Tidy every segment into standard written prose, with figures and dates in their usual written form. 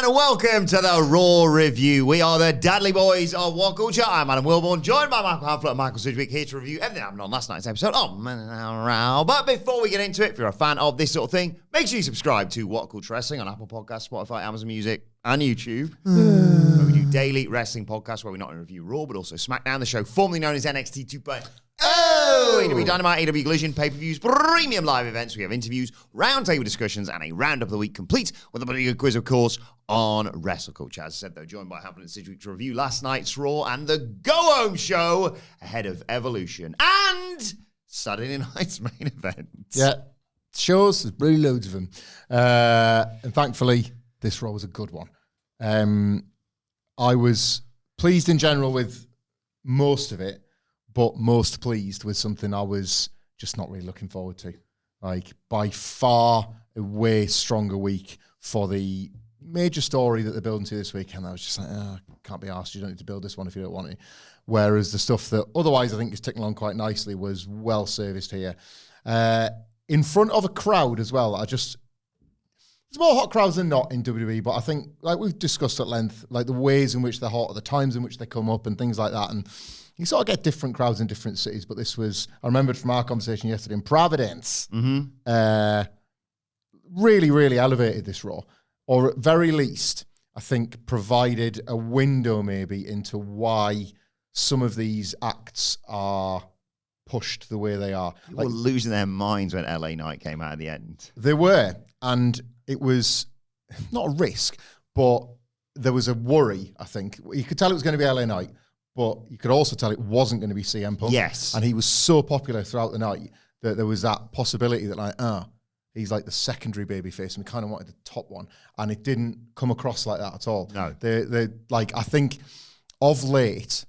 And welcome to the Raw Review. We are the Dudley Boys of WhatCulture. I'm Adam Wilbourn, joined by Michael Hamflett and Michael Sidgwick, here to review everything that happened on last night's episode of Raw. But before we get into it, if you're a fan of this sort of thing, make sure you subscribe to WhatCulture Wrestling on Apple Podcasts, Spotify, Amazon Music, and YouTube. Where we do daily wrestling podcasts where we not only review Raw, but also SmackDown, the show formerly known as NXT 2.0. WWE Dynamite, WWE Evolution, pay-per-views, premium live events. We have interviews, roundtable discussions, and a roundup of the week complete with a pretty good quiz, of course, on WrestleCulture. As I said, though, joined by Hamflett and Sidgwick to review last night's Raw and the go-home show ahead of Evolution and Saturday night's main event. Yeah, shows, there's really loads of them. And thankfully, this Raw was a good one. I was pleased in general with most of it, but most pleased with something I was just not really looking forward to. Like, by far, a way stronger week for the major story that they're building to this week. And I was just like, can't be asked. You don't need to build this one if you don't want to. Whereas the stuff that otherwise I think is ticking along quite nicely was well serviced here. In front of a crowd as well. There's more hot crowds than not in WWE, but I think, like we've discussed at length, like the ways in which they're hot, the times in which they come up and things like that. And you sort of get different crowds in different cities, but this was, I remembered from our conversation yesterday in Providence, really, really elevated this Raw. Or at very least, I think provided a window maybe into why some of these acts are pushed the way they are. People were losing their minds when LA Knight came out at the end. They were, and it was not a risk, but there was a worry, I think. You could tell it was going to be LA Knight, but you could also tell it wasn't going to be CM Punk. Yes. And he was so popular throughout the night that there was that possibility that, he's like the secondary babyface, and we kind of wanted the top one. And it didn't come across like that at all. No. I think of late,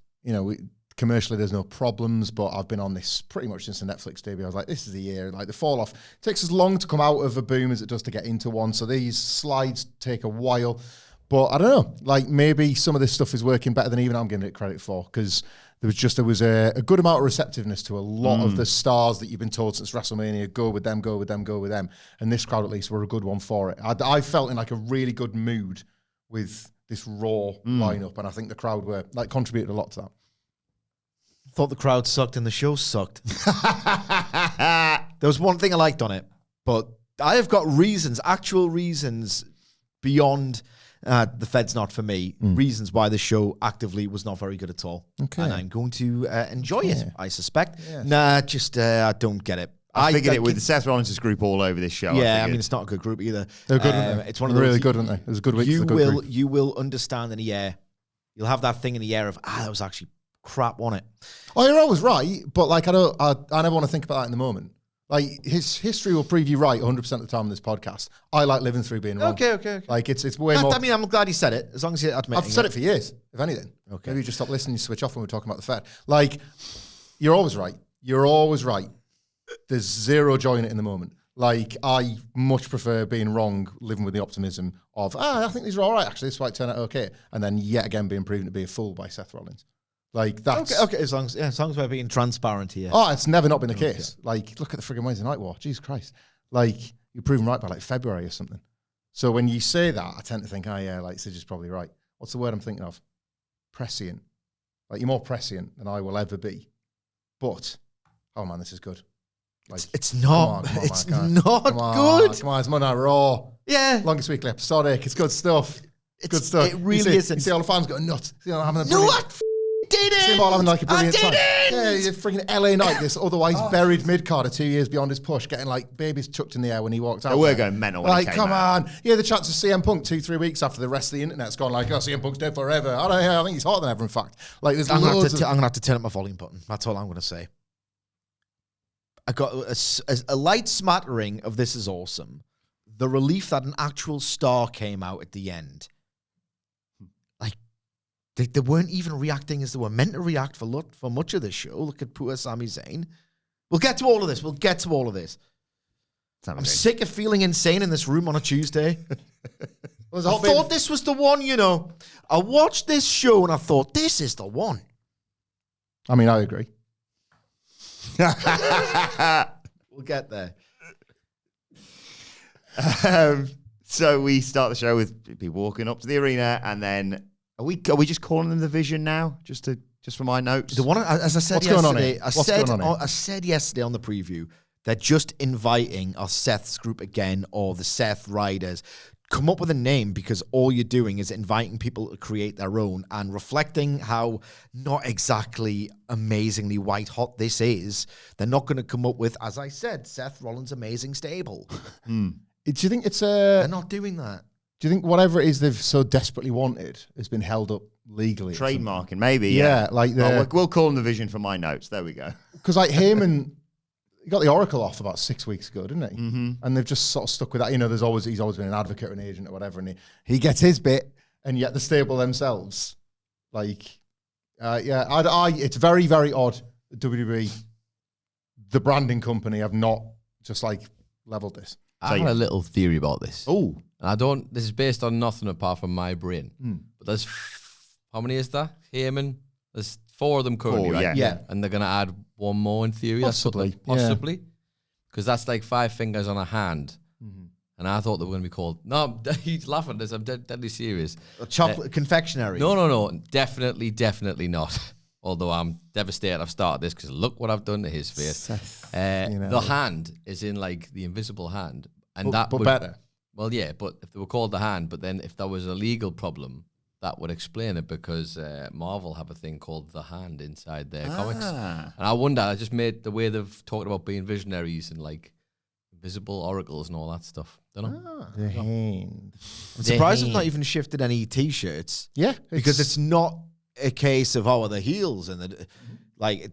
commercially there's no problems, but I've been on this pretty much since the Netflix debut. I was like, this is the year. Like, the fall off takes as long to come out of a boom as it does to get into one. So these slides take a while. But I don't know, like maybe some of this stuff is working better than even I'm giving it credit for, because there was a good amount of receptiveness to a lot of the stars that you've been told since WrestleMania, go with them, go with them, go with them. And this crowd at least were a good one for it. I felt in like a really good mood with this Raw lineup, and I think the crowd were contributed a lot to that. Thought the crowd sucked and the show sucked. There was one thing I liked on it, but I have got actual reasons beyond the Fed's not for me, reasons why the show actively was not very good at all. Okay. And I'm going to enjoy it, I suspect. Yeah. I don't get it. I figured it with Seth Rollins' group all over this show. Yeah, I mean, it's not a good group either. They're good, aren't they? It's one of those really good, aren't they? It was a good week. You will understand in the air. You'll have that thing in the air of, that was actually crap, wasn't it? Oh, you're always right, but I never want to think about that in the moment. Like, his history will prove you right 100% of the time on this podcast. I like living through being wrong. Okay. Like, it's way more. I mean, I'm glad he said it, as long as you admit it. I've said it for years, if anything. Okay. Maybe you just stop listening, you switch off when we're talking about the Fed. Like, you're always right. You're always right. There's zero joy in it in the moment. Like, I much prefer being wrong, living with the optimism of, I think these are all right, actually. This might turn out okay. And then yet again being proven to be a fool by Seth Rollins. Like, that's... Okay, as long as we're being transparent here. Oh, it's never not been the case. Like, look at the friggin' Wednesday Night War. Jesus Christ. Like, you're proven right by, February or something. So when you say that, I tend to think, Sidge is probably right. What's the word I'm thinking of? Prescient. Like, you're more prescient than I will ever be. But, oh, man, this is good. Like, it's not. Come on, it's man, not good. Come on, it's Monday Night Raw. Yeah. Longest weekly episodic. It's good stuff. It's good stuff. It really isn't. You see all the fans going nuts. No, what? Did it? See them all having a brilliant time. It. Yeah, you're freaking LA Knight, this otherwise buried mid-carder 2 years beyond his push, getting babies chucked in the air when he walked out. We're going mental when he came come out. on. Yeah, the chance of CM Punk 2-3 weeks after the rest of the internet's gone CM Punk's dead forever. I think he's hotter than ever, in fact. There's I'm going to have to turn up my volume button. That's all I'm going to say. I got a light smattering of this is awesome. The relief that an actual star came out at the end. They weren't even reacting as they were meant to react for much of this show. Look at poor Sami Zayn. We'll get to all of this. I'm sick of feeling insane in this room on a Tuesday. I thought this was the one, I watched this show and I thought, this is the one. I mean, I agree. We'll get there. So we start the show with people walking up to the arena, and then are we just calling them the Vision now? Just for my notes. The one, as I said What's yesterday, going on here? I said yesterday on the preview, they're just inviting our Seth's group again, or the Seth Riders. Come up with a name, because all you're doing is inviting people to create their own, and reflecting how not exactly amazingly white hot this is. They're not going to come up with, as I said, Seth Rollins' amazing stable. Do you think it's They're not doing that. Do you think whatever it is they've so desperately wanted has been held up legally? Trademarking, maybe. Yeah, like we'll call them the Vision for my notes. There we go. Because like Heyman, he got the Oracle off about 6 weeks ago, didn't he? Mm-hmm. And they've just sort of stuck with that. You know, he's always been an advocate or an agent or whatever, and he gets his bit, and yet the stable themselves, it's very, very odd. WWE, the branding company, have not just leveled this. I had a little theory about this. Oh, This is based on nothing apart from my brain. But there's, how many is that? Heyman? There's 4 of them currently, right? Yeah. And they're going to add one more in theory. Possibly. Possibly. Because that's like 5 fingers on a hand. And I thought they were going to be called, no, he's laughing at this. I'm deadly serious. A chocolate confectionery. No. Definitely not. Although I'm devastated I've started this, because look what I've done to his face. The hand is in like the invisible hand. And but better. Well, yeah, but if they were called the hand, but then if there was a legal problem, that would explain it, because Marvel have a thing called the hand inside their comics. And I wonder, I just made the way they've talked about being visionaries and like invisible oracles and all that stuff. Don't know. The hand. I'm surprised they've not even shifted any T-shirts. Yeah. Because it's not a case of, the heels and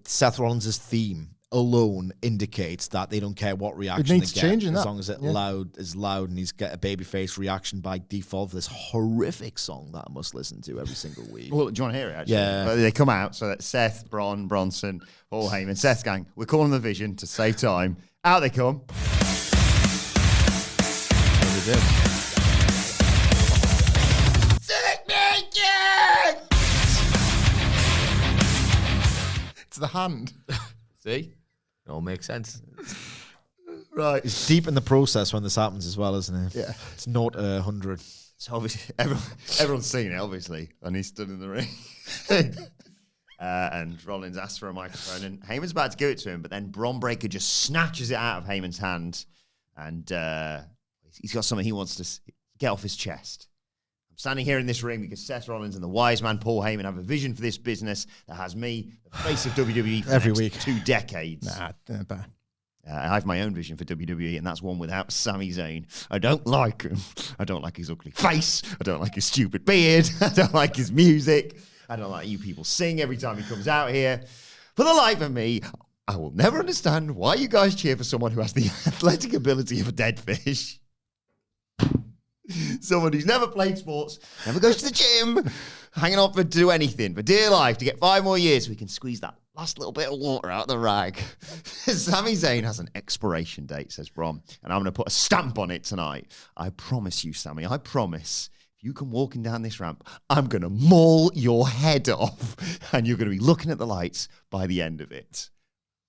Seth Rollins' theme alone indicates that they don't care what reaction needs they get, changing as that. long as is loud, and he's got a babyface reaction by default for this horrific song that I must listen to every single week. well, do you want to hear it, actually? Yeah. But they come out, so that's Seth, Bron, Bronson, Paul Heyman, Seth's gang. We're calling them the Vision to save time. Out they come. It's the hand. See? It all makes sense. Right. It's deep in the process when this happens as well, isn't it? Yeah. It's not 100. So obviously, everyone's seen it, obviously, and he stood in the ring. And Rollins asks for a microphone, and Heyman's about to give it to him, but then Bron Breakker just snatches it out of Heyman's hand, and he's got something he wants to get off his chest. I'm standing here in this ring because Seth Rollins and the wise man Paul Heyman have a vision for this business that has me, the face of WWE, for Every the next week. 2 decades. Bad. I have my own vision for WWE, and that's one without Sami Zayn. I don't like him. I don't like his ugly face. I don't like his stupid beard. I don't like his music. I don't like you people sing every time he comes out here. For the life of me, I will never understand why you guys cheer for someone who has the athletic ability of a dead fish. Someone who's never played sports, never goes to the gym, hanging on to do anything for dear life to get 5 more years so we can squeeze that last little bit of water out of the rag. Sami Zayn has an expiration date, says Bron, and I'm going to put a stamp on it tonight. I promise you, Sami, I promise. If you come walking down this ramp, I'm going to maul your head off, and you're going to be looking at the lights by the end of it.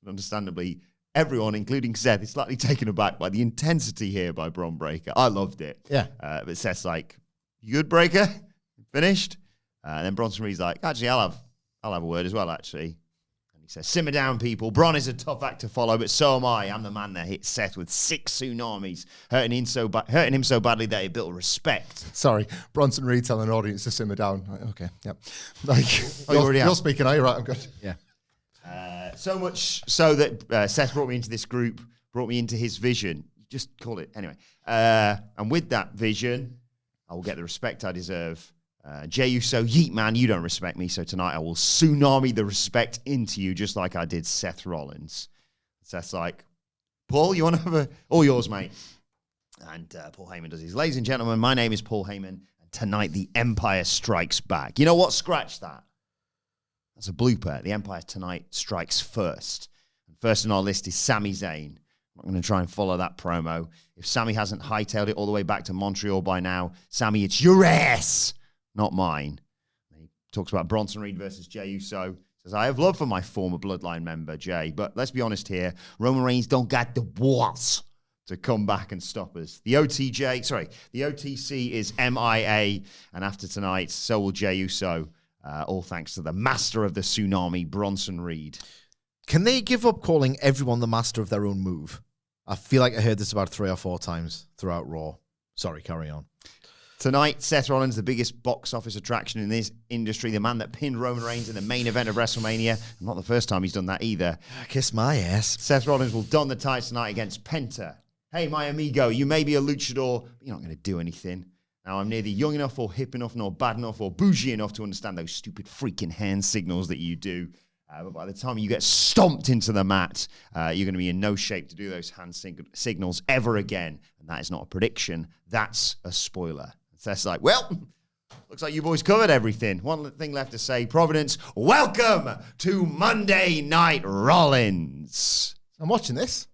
And understandably, everyone, including Seth, is slightly taken aback by the intensity here by Bron Breakker. I loved it. Yeah. But Seth's like, "You good, Breakker? Finished?" And then Bronson Reed's like, "Actually, I'll have a word as well, actually." And he says, "Simmer down, people. Bron is a tough act to follow, but so am I. I'm the man that hit Seth with 6 tsunamis, hurting him so badly that he built respect." Sorry, Bronson Reed telling an audience to simmer down. Okay, yep. You're speaking, are you? Right, I'm good. Yeah. So much so that Seth brought me into this group, brought me into his vision. Just call it anyway. And with that vision, I will get the respect I deserve. Jey Uso, yeet man, you don't respect me, so tonight I will tsunami the respect into you, just like I did Seth Rollins. Seth's like, "Paul, you want to have a... All yours, mate." And Paul Heyman does his, "Ladies and gentlemen, my name is Paul Heyman, and tonight the Empire strikes back." You know what? Scratch that. That's a blooper. The Empire tonight strikes first. And first on our list is Sami Zayn. I'm not going to try and follow that promo. If Sami hasn't hightailed it all the way back to Montreal by now, Sami, it's your ass, not mine. And he talks about Bronson Reed versus Jey Uso. Says, "I have love for my former Bloodline member, Jey, but let's be honest here. Roman Reigns don't got the balls to come back and stop us. The OTC is MIA, and after tonight, so will Jey Uso, all thanks to the master of the tsunami, Bronson Reed. Can they give up calling everyone the master of their own move? I feel like I heard this about 3 or 4 times throughout Raw. Sorry, carry on. Tonight, Seth Rollins, the biggest box office attraction in this industry, the man that pinned Roman Reigns in the main event of WrestleMania. Not the first time he's done that either. Kiss my ass. Seth Rollins will don the tights tonight against Penta. Hey, my amigo, you may be a luchador, but you're not going to do anything. Now, I'm neither young enough or hip enough nor bad enough or bougie enough to understand those stupid freaking hand signals that you do. But by the time you get stomped into the mat, you're going to be in no shape to do those hand signals ever again. And that is not a prediction. That's a spoiler. Seth's like, well, looks like you boys covered everything. One thing left to say, Providence, welcome to Monday Night Rollins. I'm watching this.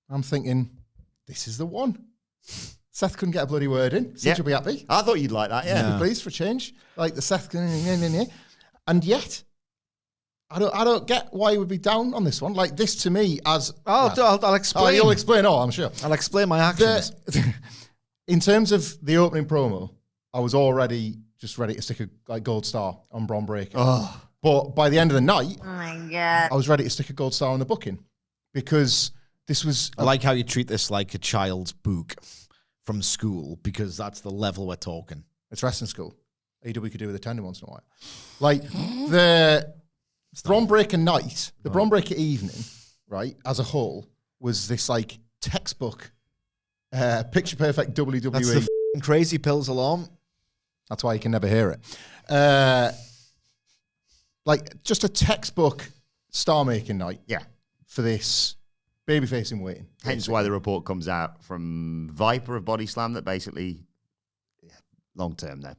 I'm thinking, this is the one. Seth couldn't get a bloody word in. Sid will be happy. I thought you'd like that, yeah. Be pleased for a change. Like the Seth, and yet, I don't get why he would be down on this one. Like this to me as... I'll explain. Oh, you'll explain. Oh, I'm sure. I'll explain my actions. In terms of the opening promo, I was already just ready to stick a gold star on Bron Breakker. Oh. But by the end of the night, Oh my God. I was ready to stick a gold star on the booking because this was... I like how you treat this like a child's book from school because that's the level we're talking. It's wrestling school. AEW could do with attending once in a while. Like the Bron Breakker night, the Bron Breakker evening, right, as a whole, was this like textbook, picture perfect WWE. That's the f***ing crazy pills alarm. That's why you can never hear it. Like just a textbook star-making night. Yeah. For this babyface in waiting. Hence why the report comes out from Viper of Body Slam that basically, long term there,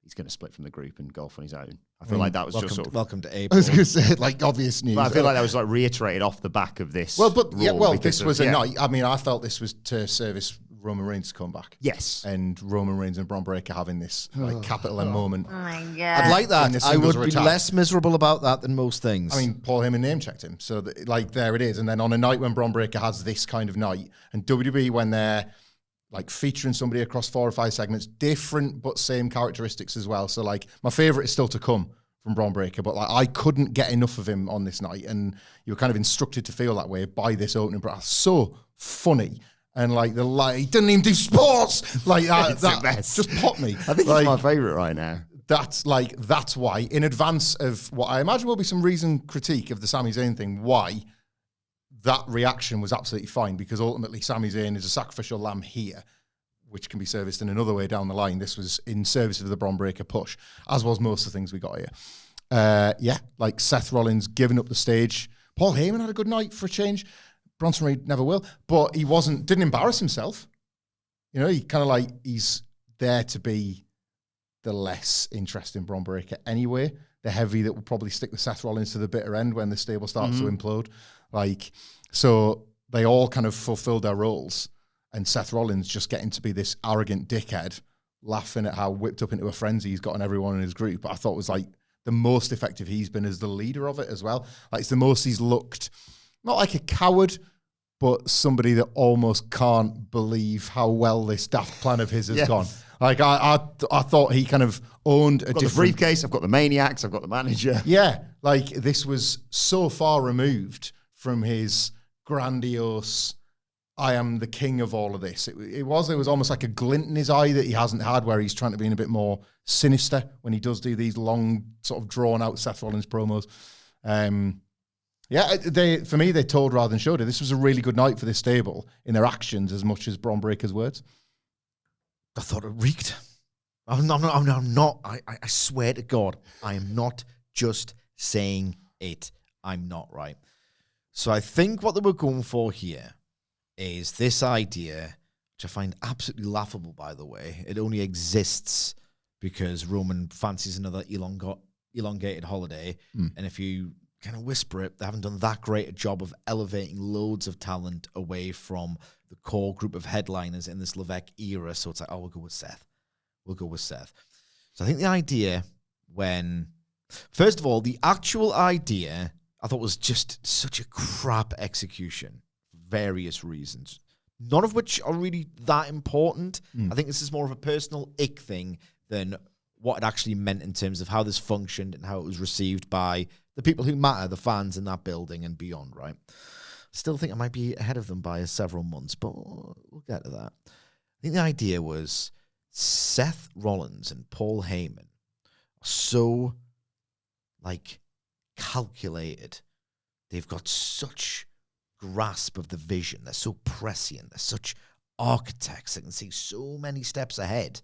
he's going to split from the group and golf on his own. I feel like that was just sort of... Welcome to I April. was going to say, like, obvious news. But I feel like that was like reiterated off the back of this. Well, but Raw this was a night. I mean, I felt this was to service Roman Reigns to come back. Yes. And Roman Reigns and Bron Breakker having this like capital M moment. Oh my God. I'd like In that. the I singles would be attack. less miserable about that than most things. I mean, Paul Heyman name checked him. So, like, there it is. And then on a night when Bron Breakker has this kind of night, and WWE, when they're like featuring somebody across 4 or 5 segments, different but same characteristics as well. So, like, my favorite is still to come from Bron Breakker, but like I couldn't get enough of him on this night, and you were kind of instructed to feel that way by this opening. But so funny. And like he doesn't even do sports like that. It's the best. Just popped me. I think like, it's my favourite right now. that's why, in advance of what I imagine will be some reasoned critique of the Sami Zayn thing, why that reaction was absolutely fine, because ultimately Sami Zayn is a sacrificial lamb here, which can be serviced in another way down the line. This was in service of the Bron Breakker push, as was most of the things we got here. Like Seth Rollins giving up the stage. Paul Heyman had a good night for a change. Bronson Reed never will, but he didn't embarrass himself. You know, he kind of like, he's there to be the less interesting Bron Breakker anyway. The heavy that will probably stick with Seth Rollins to the bitter end when the stable starts to implode. Like, so they all kind of fulfilled their roles, and Seth Rollins just getting to be this arrogant dickhead, laughing at how whipped up into a frenzy he's got on everyone in his group. I thought was like the most effective he's been as the leader of it as well. Like, it's the most he's looked, not like a coward, but somebody that almost can't believe how well this daft plan of his has gone. Like, I thought he kind of owned a I've got different... the briefcase, I've got the maniacs, I've got the manager. Yeah, like this was so far removed from his grandiose, I am the king of all of this. It was almost like a glint in his eye that he hasn't had, where he's trying to be a bit more sinister when he does do these long, sort of drawn out Seth Rollins promos. For me, they told rather than showed it. This was a really good night for this stable in their actions as much as Bron Breakker's words. I thought it reeked. I'm not. I swear to God, I am not just saying it. I'm not, right? So I think what they were going for here is this idea, which I find absolutely laughable, by the way. It only exists because Roman fancies another elongated holiday. And if you kind of whisper it, they haven't done that great a job of elevating loads of talent away from the core group of headliners in this Levesque era. So it's like, oh, we'll go with Seth. So I think the idea first of all, the actual idea I thought was just such a crap execution for various reasons. none of which are really that important. I think this is more of a personal ick thing than what it actually meant in terms of how this functioned and how it was received by the people who matter, the fans in that building and beyond, right? Still think I might be ahead of them by several months, but we'll get to that. I think the idea was Seth Rollins and Paul Heyman are so, calculated. They've got such grasp of the vision. They're so prescient. They're such architects that can see so many steps ahead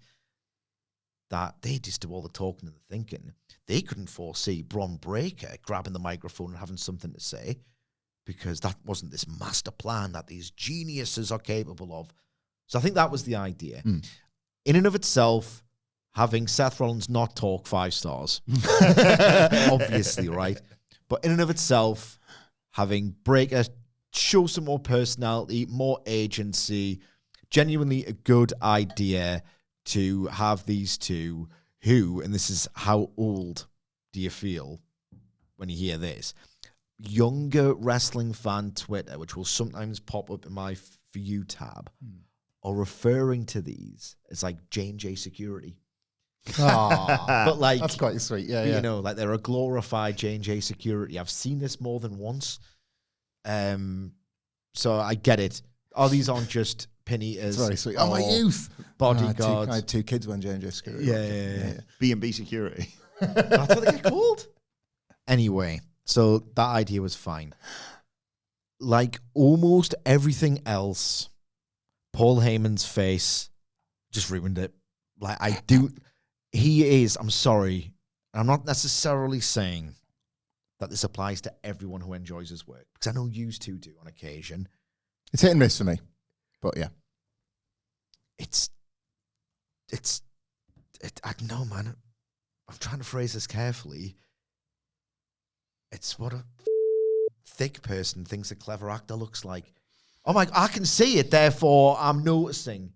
that they just do all the talking and the thinking. They couldn't foresee Bron Breakker grabbing the microphone and having something to say because that wasn't this master plan that these geniuses are capable of. So I think that was the idea. In and of itself, having Seth Rollins not talk 5 stars, obviously, right? But in and of itself, having Breakker show some more personality, more agency, genuinely a good idea to have these two who, and this is how old do you feel when you hear this, younger wrestling fan Twitter, which will sometimes pop up in my For You tab, are referring to these as like J&J Security. But that's quite sweet. Yeah, you know, like they're a glorified J&J Security. I've seen this more than once. So I get it. Oh, these aren't just pin eaters. It's very sweet. Oh, my youth. Bodyguards. I had 2 kids when J&J Security. Yeah. B&B Security. That's what they get called. Anyway, so that idea was fine. Like almost everything else, Paul Heyman's face just ruined it. I'm sorry. I'm not necessarily saying that this applies to everyone who enjoys his work, because I know you two do on occasion. It's hit and miss for me, but yeah. I don't know, man. I'm trying to phrase this carefully. It's what a thick person thinks a clever actor looks like. Oh my, I can see it, therefore I'm noticing.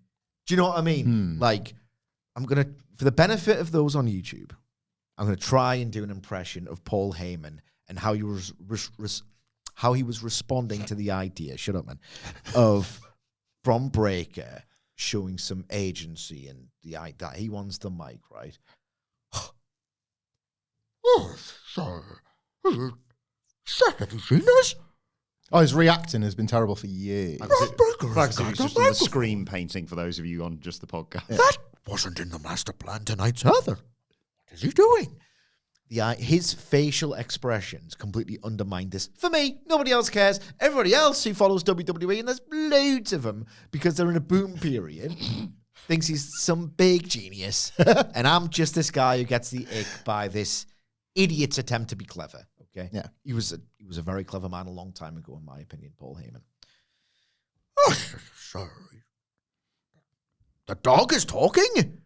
Do you know what I mean? I'm going to, for the benefit of those on YouTube, I'm going to try and do an impression of Paul Heyman and how he was responding to the idea, shut up, man, of Bron Breakker showing some agency and that he wants the mic, right? Oh, sir. Seth, have you seen this? Oh, his reacting has been terrible for years. It's just the screen painting for those of you on just the podcast. Yeah. That wasn't in the master plan tonight either. What is he doing? His facial expressions completely undermined this. For me, nobody else cares. Everybody else who follows WWE, and there's loads of them because they're in a boom period, thinks he's some big genius. And I'm just this guy who gets the ick by this idiot's attempt to be clever. Okay? Yeah. He was a very clever man a long time ago, in my opinion, Paul Heyman. Oh, sorry. The dog is talking?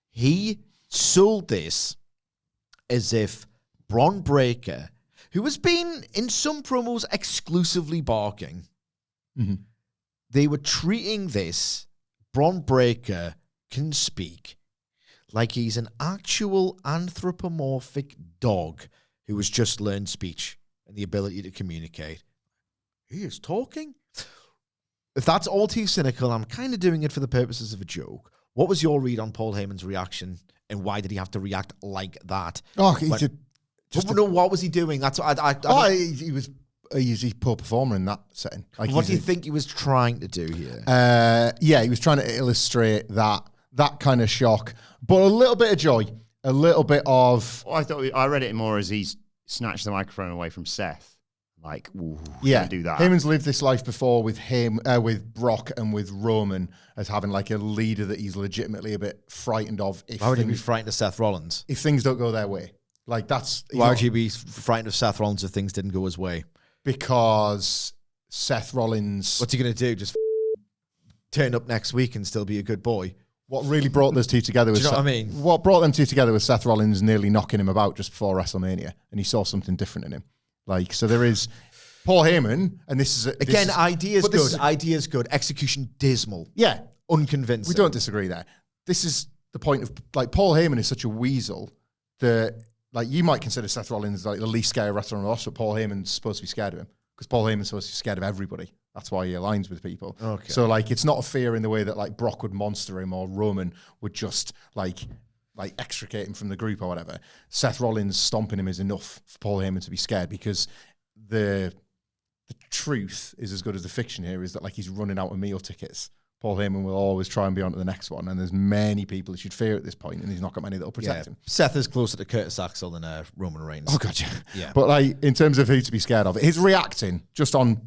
He sold this as if Bron Breakker, who has been in some promos exclusively barking, they were treating this Bron Breakker can speak like he's an actual anthropomorphic dog who has just learned speech and the ability to communicate. He is talking? If that's all too cynical, I'm kind of doing it for the purposes of a joke. What was your read on Paul Heyman's reaction, and why did he have to react like that? Oh, he did. What was he doing? That's He was a poor performer in that setting. What do you think he was trying to do here? He was trying to illustrate that kind of shock, but a little bit of joy, a little bit of. Well, I read it more as he's snatched the microphone away from Seth. Like, ooh, don't do that. Heyman's lived this life before with with Brock and with Roman as having like a leader that he's legitimately a bit frightened of. Why would he be frightened of Seth Rollins? If things don't go their way. Like that's. Why would he be frightened of Seth Rollins if things didn't go his way? Because Seth Rollins. What's he going to do? Just turn up next week and still be a good boy? What really brought those two together was. Do you know what I mean? What brought them two together was Seth Rollins nearly knocking him about just before WrestleMania, and he saw something different in him. Like, so there is Paul Heyman, and this is ideas good. Ideas good. Execution dismal. Yeah, unconvincing. We don't disagree there. This is the point of like Paul Heyman is such a weasel that like you might consider Seth Rollins like the least scary wrestler on the roster. Paul Heyman's supposed to be scared of him because Paul Heyman's supposed to be scared of everybody That's why he aligns with people. Okay. So like, it's not a fear in the way that like Brock would monster him or Roman would just like extricate him from the group or whatever. Seth Rollins stomping him is enough for Paul Heyman to be scared, because the truth is as good as the fiction here, is that like he's running out of meal tickets. Paul Heyman will always try and be on to the next one, and there's many people he should fear at this point, and he's not got many that will protect him. Seth is closer to Curtis Axel than Roman Reigns. Oh, gotcha. Yeah. But like, in terms of who to be scared of, his reacting just on,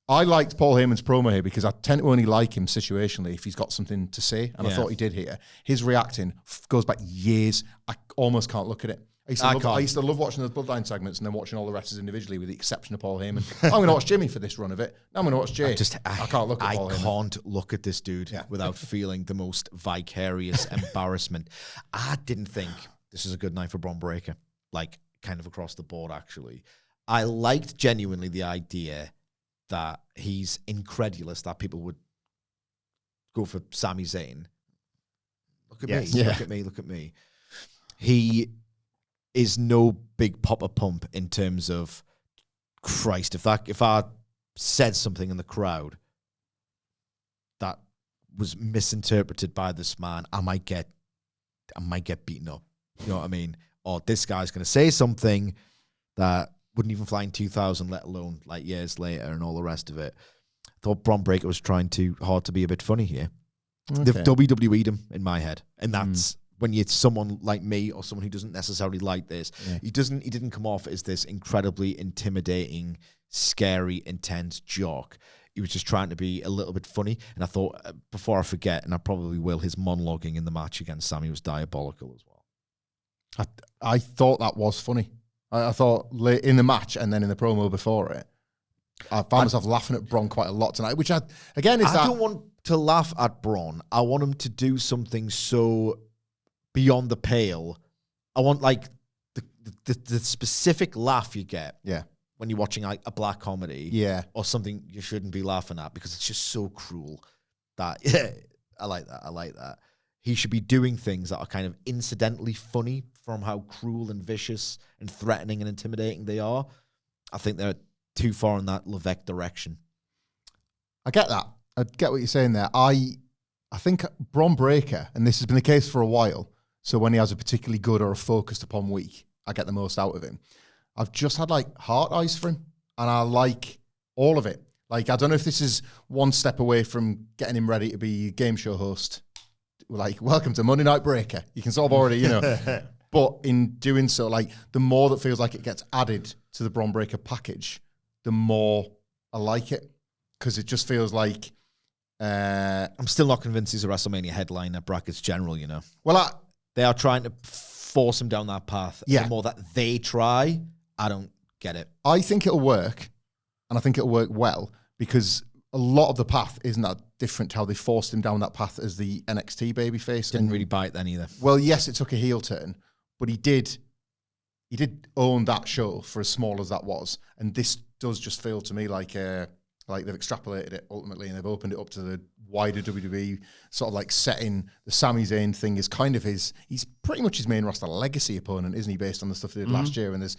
I liked Paul Heyman's promo here because I tend to only like him situationally if he's got something to say, and I thought he did here. His reacting goes back years. I almost can't look at it. I used to love watching those Bloodline segments and then watching all the wrestlers individually, with the exception of Paul Heyman. I'm going to watch Jimmy for this run of it. Now I'm going to watch Jey. I can't look at Paul Heyman. I can't look at this dude without feeling the most vicarious embarrassment. I didn't think this was a good night for Bron Breakker, like kind of across the board, actually. I liked genuinely the idea that he's incredulous that people would go for Sami Zayn. Look at me, look at me, look at me. He is no big Papa Pump in terms of, Christ, if I said something in the crowd that was misinterpreted by this man, I might get beaten up. You know what I mean? Or this guy's going to say something that wouldn't even fly in 2000, let alone like years later and all the rest of it. I thought Bron Breakker was trying too hard to be a bit funny here. Okay. They've WWE'd him in my head, and that's when you're someone like me or someone who doesn't necessarily like this. He didn't come off as this incredibly intimidating, scary, intense jock. He was just trying to be a little bit funny. And I thought, before I forget, and I probably will, his monologuing in the match against Sami was diabolical as well. I thought that was funny. I thought in the match and then in the promo before it, I found myself laughing at Bron quite a lot tonight, which I don't want to laugh at Bron. I want him to do something so beyond the pale. I want like the specific laugh you get when you're watching like a black comedy or something you shouldn't be laughing at, because it's just so cruel that I like that. He should be doing things that are kind of incidentally funny from how cruel and vicious and threatening and intimidating they are. I think they're too far in that Levesque direction. I get that. I get what you're saying there. I think Bron Breakker, and this has been the case for a while, so when he has a particularly good or a focused upon week, I get the most out of him. I've just had like heart eyes for him, and I like all of it. Like, I don't know if this is one step away from getting him ready to be a game show host. Like, welcome to Monday Night Breaker. You can sort of already, but in doing so, like, the more that feels like it gets added to the Bron Breakker package, the more I like it, because it just feels like I'm still not convinced he's a WrestleMania headliner brackets general, Well, they are trying to force him down that path. Yeah. The more that they try, I don't get it. I think it'll work, and I think it'll work well, because a lot of the path isn't that different to how they forced him down that path as the NXT babyface. Didn't really bite then either. Well, yes, it took a heel turn, but he did own that show for as small as that was. And this does just feel to me like they've extrapolated it ultimately, and they've opened it up to the wider WWE, sort of like setting the Sami Zayn thing is kind of he's pretty much his main roster legacy opponent, isn't he, based on the stuff they did last year? And there's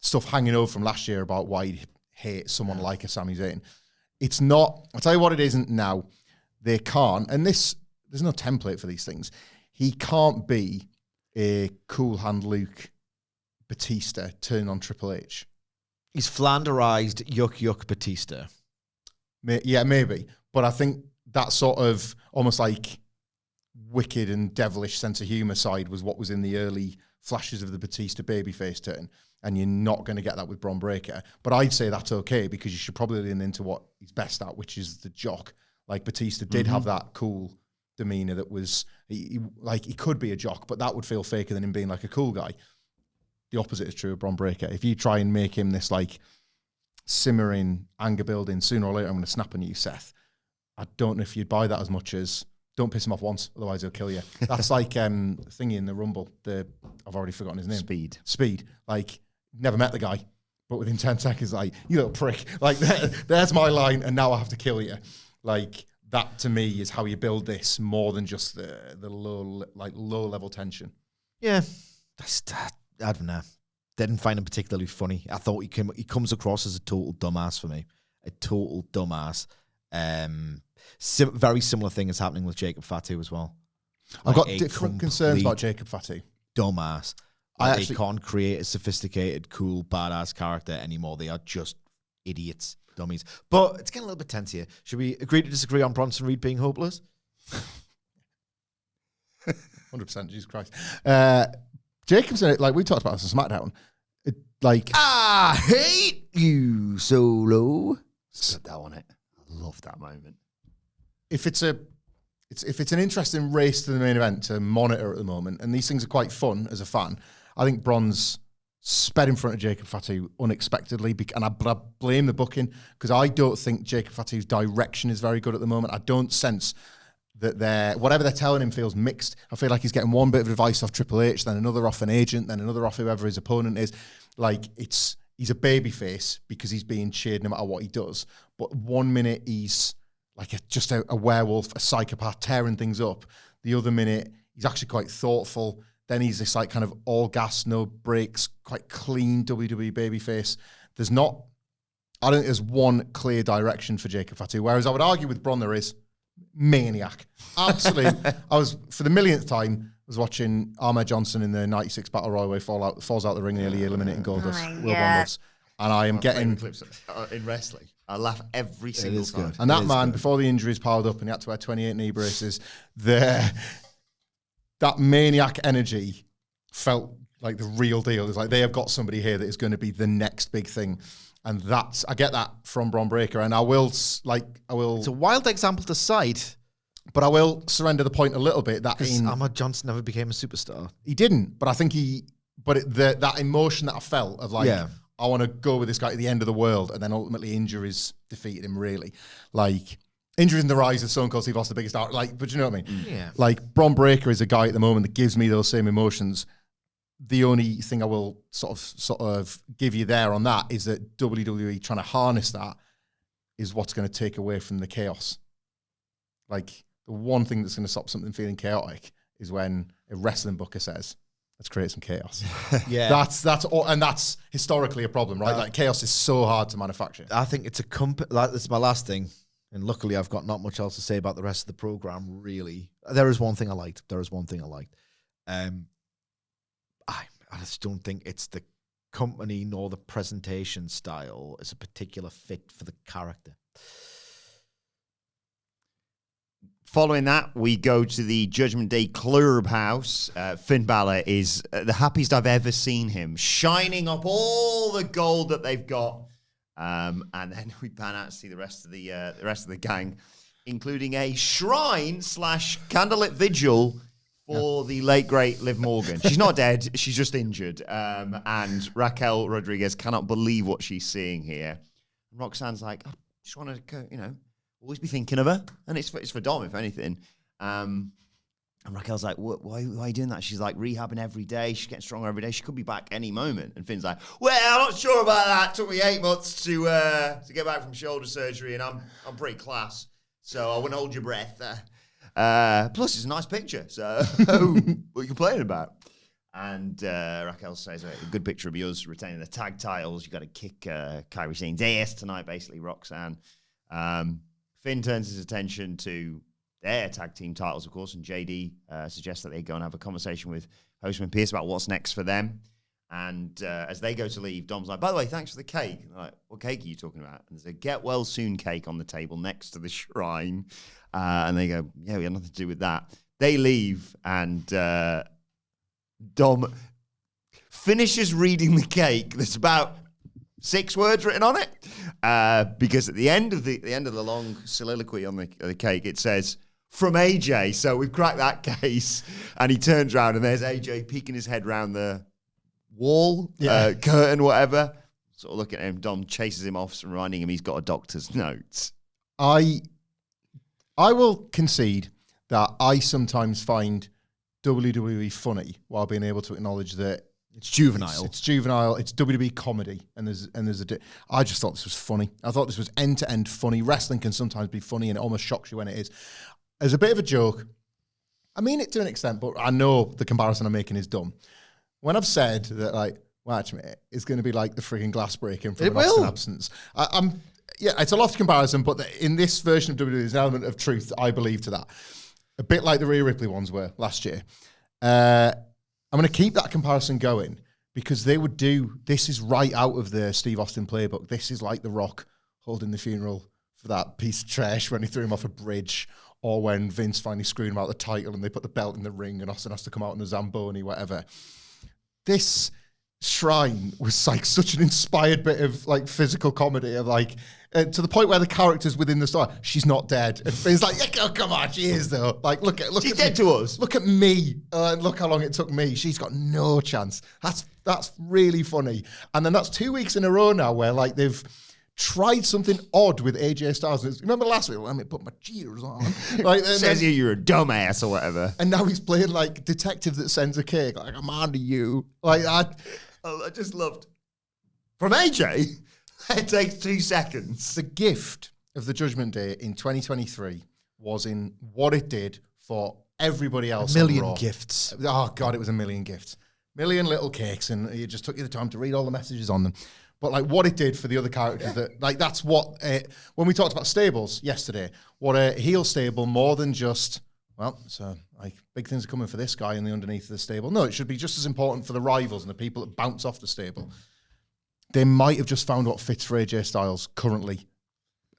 stuff hanging over from last year about why he'd hate someone like a Sami Zayn. It's not, I'll tell you what it isn't now. They can't, and there's no template for these things. He can't be a cool hand Luke Batista turning on Triple H. He's flanderized yuck Batista. Yeah, maybe. But I think that sort of almost like wicked and devilish sense of humor side was what was in the early flashes of the Batista babyface turn. And you're not going to get that with Bron Breakker. But I'd say that's okay, because you should probably lean into what he's best at, which is the jock. Like, Batista did have that cool demeanor that was, he could be a jock, but that would feel faker than him being like a cool guy. The opposite is true of Bron Breakker. If you try and make him this like simmering, anger building, sooner or later I'm going to snap on you, Seth, I don't know if you'd buy that as much as don't piss him off once, otherwise he'll kill you. That's like thingy in the Rumble. I've already forgotten his name. Speed. Like, never met the guy, but within 10 seconds, like, you little prick. Like, there's my line, and now I have to kill you. Like, that to me is how you build this more than just the low level tension. Yeah, I don't know. Didn't find him particularly funny. I thought he comes across as a total dumbass for me. a total dumbass. Very similar thing is happening with Jacob Fatu as well. I've got different concerns about Jacob Fatu. Dumbass. They can't create a sophisticated, cool, badass character anymore. They are just idiots, dummies. But it's getting a little bit tense here. Should we agree to disagree on Bronson Reed being hopeless? 100%, Jesus Christ. Jacob's in it, like we talked about this on SmackDown. I hate you, Solo. Put that on it. I love that moment. If it's an interesting race to the main event to monitor at the moment, and these things are quite fun as a fan, I think Bron's sped in front of Jacob Fatu unexpectedly, and I blame the booking because I don't think Jacob Fatu's direction is very good at the moment. I don't sense that whatever they're telling him feels mixed. I feel like he's getting one bit of advice off Triple H, then another off an agent, then another off whoever his opponent is. Like he's a babyface because he's being cheered no matter what he does. But 1 minute he's like just a werewolf, a psychopath tearing things up. The other minute he's actually quite thoughtful. Then he's this like kind of all gas, no brakes, quite clean WWE babyface. I don't think there's one clear direction for Jacob Fatu. Whereas I would argue with Bron there is maniac. Absolute. I was, for the millionth time, watching Ahmed Johnson in the 96 Battle Royal where he falls out the ring nearly eliminating Goldust. Wilbourn loves. And I am getting clips in wrestling. I laugh every single time. Good. And that man, before the injuries piled up and he had to wear 28 knee braces, that maniac energy felt like the real deal. It's like they have got somebody here that is going to be the next big thing. And I get that from Bron Breakker. And I will. It's a wild example to cite. But I will surrender the point a little bit that Ahmed Johnson never became a superstar. He didn't, but I think that emotion that I felt of like, I want to go with this guy to the end of the world, and then ultimately injuries defeated him. Really, like injuries in the rise of Stone Cold Steve Austin, the biggest star. Like, but you know what I mean? Yeah. Like Bron Breakker is a guy at the moment that gives me those same emotions. The only thing I will sort of give you there on that is that WWE trying to harness that is what's going to take away from the chaos. Like, the one thing that's going to stop something feeling chaotic is when a wrestling booker says, let's create some chaos. Yeah. That's historically a problem, right? Like, chaos is so hard to manufacture. I think it's this is my last thing, and luckily I've got not much else to say about the rest of the program, really. There is one thing I liked. I just don't think it's the company nor the presentation style is a particular fit for the character. Following that, we go to the Judgment Day Clubhouse. Finn Balor is the happiest I've ever seen him, shining up all the gold that they've got. And then we pan out to see the rest of the gang, including a shrine / candlelit vigil for the late great Liv Morgan. She's not dead; she's just injured. And Raquel Rodriguez cannot believe what she's seeing here. And Roxanne's like, I just want to go, always be thinking of her, and it's for Dom, if anything. And Raquel's like, why are you doing that? She's like rehabbing every day. She's getting stronger every day. She could be back any moment. And Finn's like, well, I'm not sure about that. It took me 8 months to get back from shoulder surgery, and I'm pretty class, so I wouldn't hold your breath. Plus, it's a nice picture, so what are you complaining about? And Raquel says, a good picture of yours retaining the tag titles. You got to kick Kairi Sane's ass tonight, basically, Roxanne. Finn turns his attention to their tag team titles, of course, and JD suggests that they go and have a conversation with Postman Pearce about what's next for them. And as they go to leave, Dom's like, by the way, thanks for the cake. And they're like, what cake are you talking about? And there's a get well soon cake on the table next to the shrine. And they go, yeah, we had nothing to do with that. They leave, and Dom finishes reading the cake. There's about 6 words written on it, because at the end of the long soliloquy on the cake, it says from AJ. So we've cracked that case, and he turns around and there's AJ peeking his head round the wall, curtain, whatever. Sort of looking at him. Dom chases him off, reminding him he's got a doctor's note. I will concede that I sometimes find WWE funny while being able to acknowledge that it's juvenile. It's juvenile. It's WWE comedy, and I just thought this was funny. I thought this was end to end funny. Wrestling can sometimes be funny, and it almost shocks you when it is. As a bit of a joke, I mean it to an extent, but I know the comparison I'm making is dumb. When I've said that, like, watch me, it's going to be like the frigging glass breaking from an Austin absence. yeah, it's a lofty comparison, but in this version of WWE, there's an element of truth, I believe, to that. A bit like the Rhea Ripley ones were last year. I'm going to keep that comparison going because they would do, this is right out of the Steve Austin playbook. This is like The Rock holding the funeral for that piece of trash when he threw him off a bridge, or when Vince finally screwed him out the title and they put the belt in the ring and Austin has to come out in the Zamboni, whatever. This shrine was like such an inspired bit of like physical comedy of like, to the point where the characters within the story, she's not dead. And Finn's like, oh, come on, she is though. Like, look She's at dead me. to us. Look at me. Look how long it took me. She's got no chance. That's really funny. And then that's 2 weeks in a row now where like they've tried something odd with AJ Styles. Remember last week? Let me put my cheers on. Like, Says you're a dumbass or whatever. And now he's playing like detective that sends a cake. Like, I'm on to you. Like that. I just loved. From AJ, it takes 2 seconds. The gift of the Judgment Day in 2023 was in what it did for everybody else. A million on Raw. gifts. Oh, God, it was a million gifts. Million little cakes, and it just took you the time to read all the messages on them. But like what it did for the other characters, that like that's what, when we talked about stables yesterday, what a heel stable more than just, well, so like big things are coming for this guy in the underneath of the stable. No, it should be just as important for the rivals and the people that bounce off the stable. They might have just found what fits for AJ Styles currently.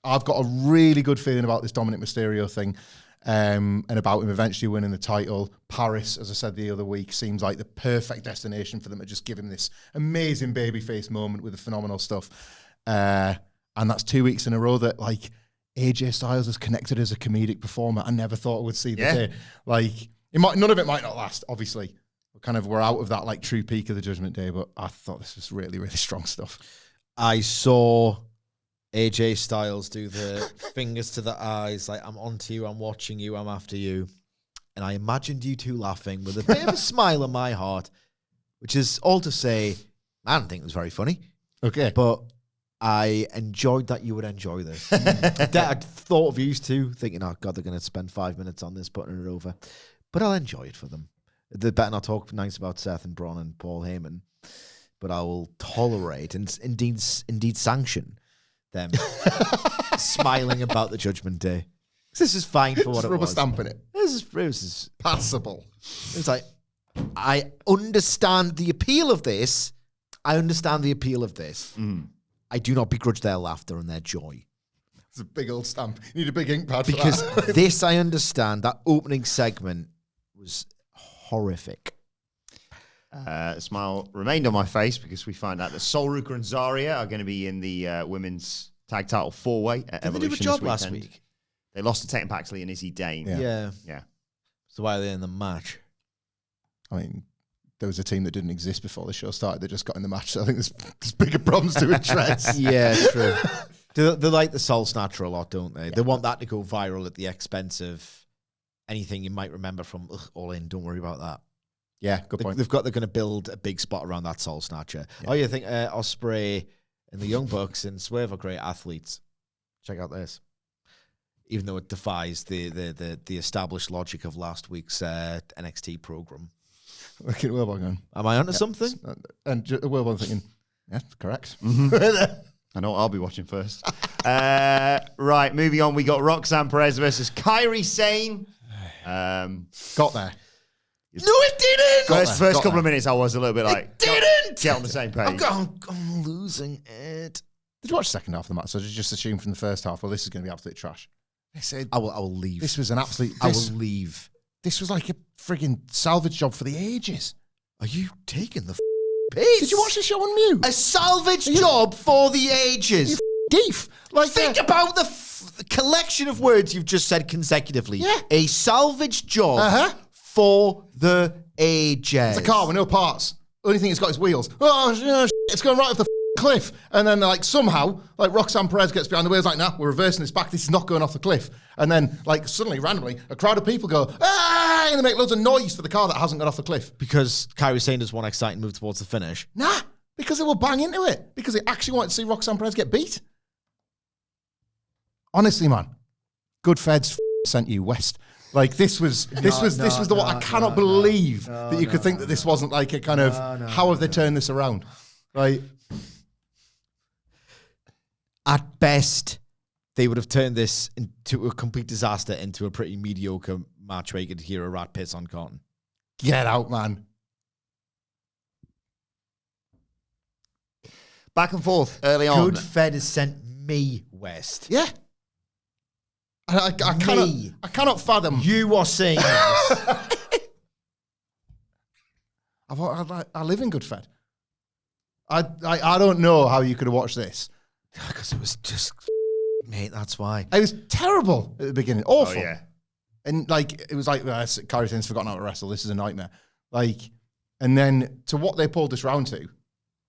I've got a really good feeling about this Dominic Mysterio thing, and about him eventually winning the title. Paris, as I said the other week, seems like the perfect destination for them to just give him this amazing babyface moment with the phenomenal stuff. And that's 2 weeks in a row that like AJ Styles is connected as a comedic performer. I never thought I would see the day. Like none of it might not last, obviously. We're out of that like true peak of the Judgment Day, but I thought this was really, really strong stuff. I saw AJ Styles do the fingers to the eyes, like, I'm onto you, I'm watching you, I'm after you. And I imagined you two laughing with a bit of a smile on my heart, which is all to say, I don't think it was very funny. Okay. But I enjoyed that you would enjoy this. I thought of you two, thinking, oh, God, they're going to spend 5 minutes on this, putting it over. But I'll enjoy it for them. They better not talk nice about Seth and Bron and Paul Heyman, but I will tolerate and indeed sanction them smiling about the Judgment Day. This is fine for what it was. Rubber stamping it. This is passable. It's like, I understand the appeal of this. I understand the appeal of this. I do not begrudge their laughter and their joy. It's a big old stamp. You need a big ink pad because for that. This, I understand. That opening segment was horrific. Smile remained on my face because we find out that Ruca and Zaria are going to be in the women's tag title 4-way at Evolution. Did they do a job last week? They lost to Tegan Paxley and Izzy Dane. Yeah. So why are they in the match? I mean, there was a team that didn't exist before the show started. They just got in the match. So I think there's bigger problems to address. Yeah, true. They like the Soul Snatcher a lot, don't they? Yeah. They want that to go viral at the expense of anything you might remember from All In. Don't worry about that. Yeah, good point. They're going to build a big spot around that Soul Snatcher. Yeah. Oh, you think Ospreay and the Young Bucks and Swerve are great athletes? Check out this. Even though it defies the established logic of last week's NXT program. Look at Wilbourn going, am I onto something? And Wilbourn thinking, yeah, correct. I know what I'll be watching first. Right, moving on. We got Roxanne Perez versus Kairi Sane. Got there. No, it didn't! First couple of minutes, I was a little bit like, didn't! Get on the same page. I'm losing it. Did you watch the second half of the match? So did you just assume from the first half, well, this is going to be absolute trash? I said, I will leave. This was an absolute... I will leave. This was like a frigging salvage job for the ages. Are you taking the piss? Did you watch the show on mute? A salvage job for the ages. Deef. Like think about the collection of words you've just said consecutively. Yeah. A salvage job for the ages. It's a car with no parts. Only thing it's got is wheels. Oh, it's going right off the cliff. And then like somehow, like Roxanne Perez gets behind the wheels like, nah, we're reversing this back. This is not going off the cliff. And then like suddenly, randomly, a crowd of people go, ah, and they make loads of noise for the car that hasn't got off the cliff. Because Kairi Sane does one exciting move towards the finish. Nah, because they will bang into it. Because they actually wanted to see Roxanne Perez get beat. Honestly, man, good feds sent you west. Like this was the one. I cannot believe that you could think that this wasn't like a kind of how have they turned this around? Right? At best, they would have turned this into a complete disaster into a pretty mediocre match where you could hear a rat piss on cotton. Get out, man. Back and forth early on. Good Fed has sent me west. Yeah. I cannot fathom. You are saying this. I live in Good Fed. I don't know how you could have watched this. Because it was just, mate, that's why. It was terrible at the beginning. Awful. Oh, yeah. And like, it was like, Kairi Sane's forgotten how to wrestle. This is a nightmare. Like, and then to what they pulled this round to.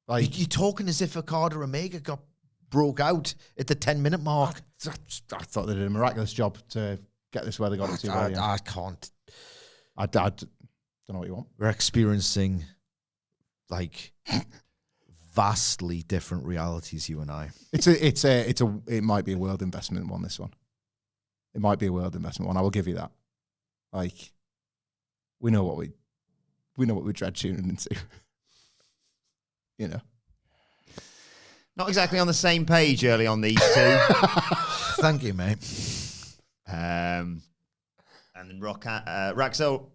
Like, You're talking as if Okada Omega got broke out at the 10-minute mark. I thought they did a miraculous job to get this where they got it to. I can't. I don't know what you want. We're experiencing, like, vastly different realities, you and I. It might be a world investment one, this one. It might be a world investment one. I will give you that. Like, we know what we dread tuning into. You know. Not exactly on the same page early on these two. Thank you, mate. And then Raxel.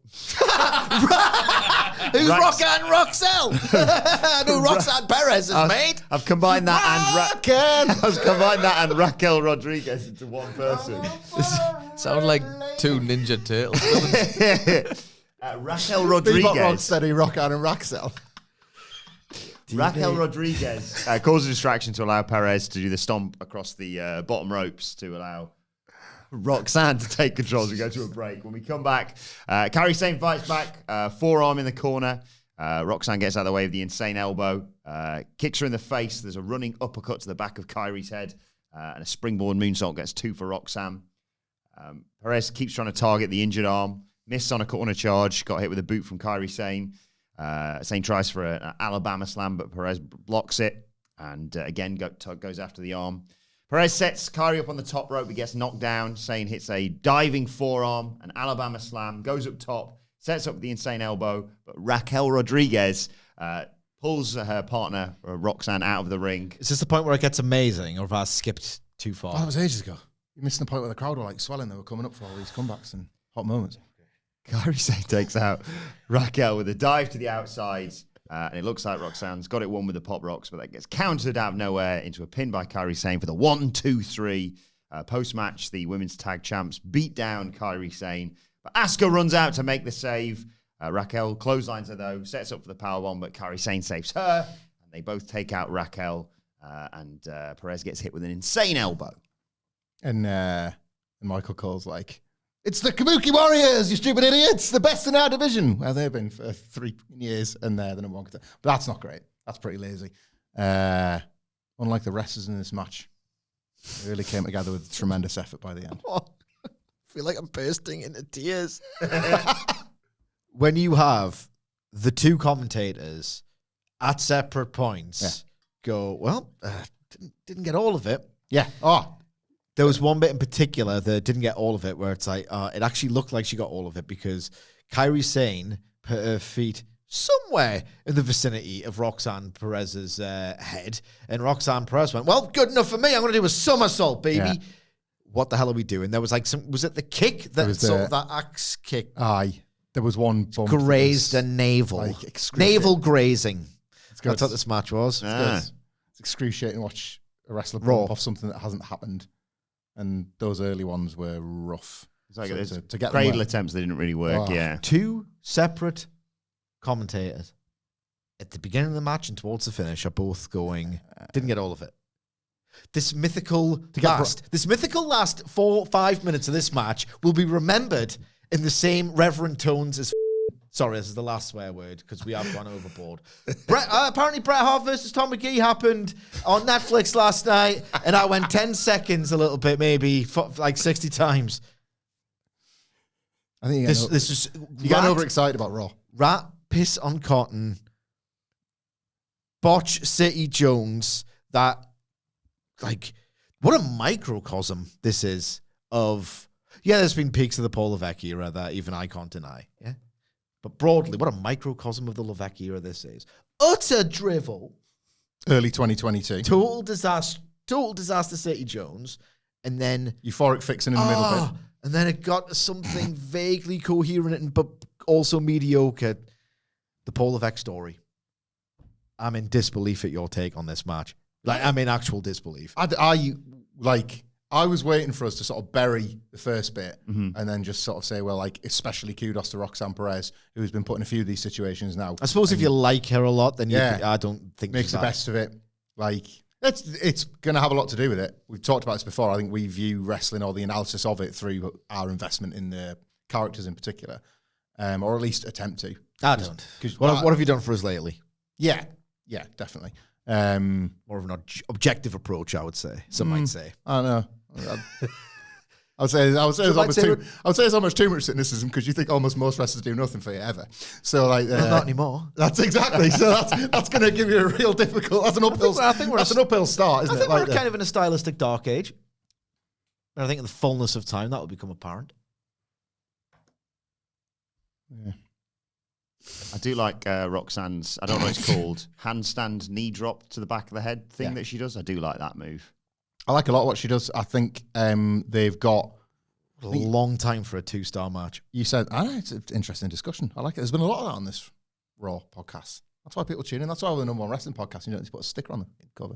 Who's Roxanne Roxelle? No, Roxanne Perez is mate. I've combined that I've combined that and Raquel Rodriguez into one person. Sound like two Ninja Turtles. Raquel Bebop, Rodriguez. Rocksteady, Rockard, and Raxel. Raquel Rodriguez caused a distraction to allow Perez to do the stomp across the bottom ropes to allow Roxanne to take control as we go to a break. When we come back, Kairi Sane fights back, forearm in the corner. Roxanne gets out of the way of the insane elbow, kicks her in the face. There's a running uppercut to the back of Kairi's head, and a springboard moonsault gets 2 for Roxanne. Perez keeps trying to target the injured arm, missed on a corner charge, got hit with a boot from Kairi Sane. Sane tries for an Alabama slam, but Perez blocks it, and again goes after the arm. Perez sets Kairi up on the top rope. He gets knocked down. Sane hits a diving forearm, an Alabama slam, goes up top, sets up the insane elbow, but Raquel Rodriguez pulls her partner, Roxanne, out of the ring. Is this the point where it gets amazing, or have I skipped too far? Oh, that was ages ago. You're missing the point where the crowd were like swelling. They were coming up for all these comebacks and hot moments. Kairi Sane takes out Raquel with a dive to the outside, and it looks like Roxanne's got it won with the pop rocks, but that gets countered out of nowhere into a pin by Kairi Sane for the 1-2-3. Post-match, the women's tag champs beat down Kairi Sane, but Asuka runs out to make the save. Raquel clotheslines her though, sets up for the powerbomb, but Kairi Sane saves her, and they both take out Raquel, and Perez gets hit with an insane elbow. And Michael Cole's like, "It's the Kabuki Warriors, you stupid idiots! The best in our division." Well, they've been for 3 years, and they're the number one contender. But that's not great. That's pretty lazy. Unlike the wrestlers in this match, they really came together with tremendous effort by the end. I feel like I'm bursting into tears. When you have the two commentators at separate points go, well, didn't get all of it. Yeah. Oh, There was one bit in particular that didn't get all of it, where it's like, it actually looked like she got all of it because Kairi Sane put her feet somewhere in the vicinity of Roxanne Perez's head, and Roxanne Perez went, well, good enough for me. I'm going to do a somersault, baby. Yeah. What the hell are we doing? There was like was it the kick? That sort of that axe kick? Aye. There was one bump. Grazed a navel. Like navel grazing. That's what this match was. It's excruciating to watch a wrestler bump off something that hasn't happened. And those early ones were rough. It's like to get cradle attempts that didn't really work. Oh. Yeah, 2 separate commentators at the beginning of the match and towards the finish are both going. Didn't get all of it. This mythical last 4-5 minutes of this match will be remembered in the same reverent tones as. Sorry, this is the last swear word because we have gone overboard. Apparently, Bret Hart versus Tom McGee happened on Netflix last night, and I went 10 seconds a little bit, maybe like 60 times. I think this is you got overexcited about Raw. Rat piss on cotton, botch City Jones. That, like, what a microcosm this is of. Yeah, there's been peaks of the Paul Levesque era that even I can't deny. Yeah. But broadly, what a microcosm of the Levesque era this is. Utter drivel. Early 2022. Total disaster. total disaster City Jones, and then Euphoric fixing in the middle bit. And then it got to something vaguely coherent but also mediocre. The Paul Levesque story. I'm in disbelief at your take on this match. Like, I'm in actual disbelief. I was waiting for us to sort of bury the first bit and then just sort of say, well, like, especially kudos to Roxanne Perez, who's been put in a few of these situations now. I suppose if you like her a lot, then I don't think makes the best of it. Like, it's going to have a lot to do with it. We've talked about this before. I think we view wrestling or the analysis of it through our investment in the characters in particular, or at least attempt to. I don't. What have you done for us lately? Yeah, definitely. More of an objective approach, I would say. Some might say. I don't know. I would say it's almost too much cynicism because you think almost most wrestlers do nothing for you ever. So like, not anymore. That's exactly. So that's going to give you a real difficult. That's an uphill. That's an uphill start, isn't it? I think we're kind of in a stylistic dark age, and I think in the fullness of time that will become apparent. Yeah. I do like Roxanne's, I don't know what it's called, handstand knee drop to the back of the head thing that she does. I do like that move. I like a lot what she does. I think they've got a long time for a 2-star match. You said, it's an interesting discussion. I like it. There's been a lot of that on this Raw podcast. That's why people tune in. That's why we're the number one wrestling podcast. You don't need to put a sticker on the cover.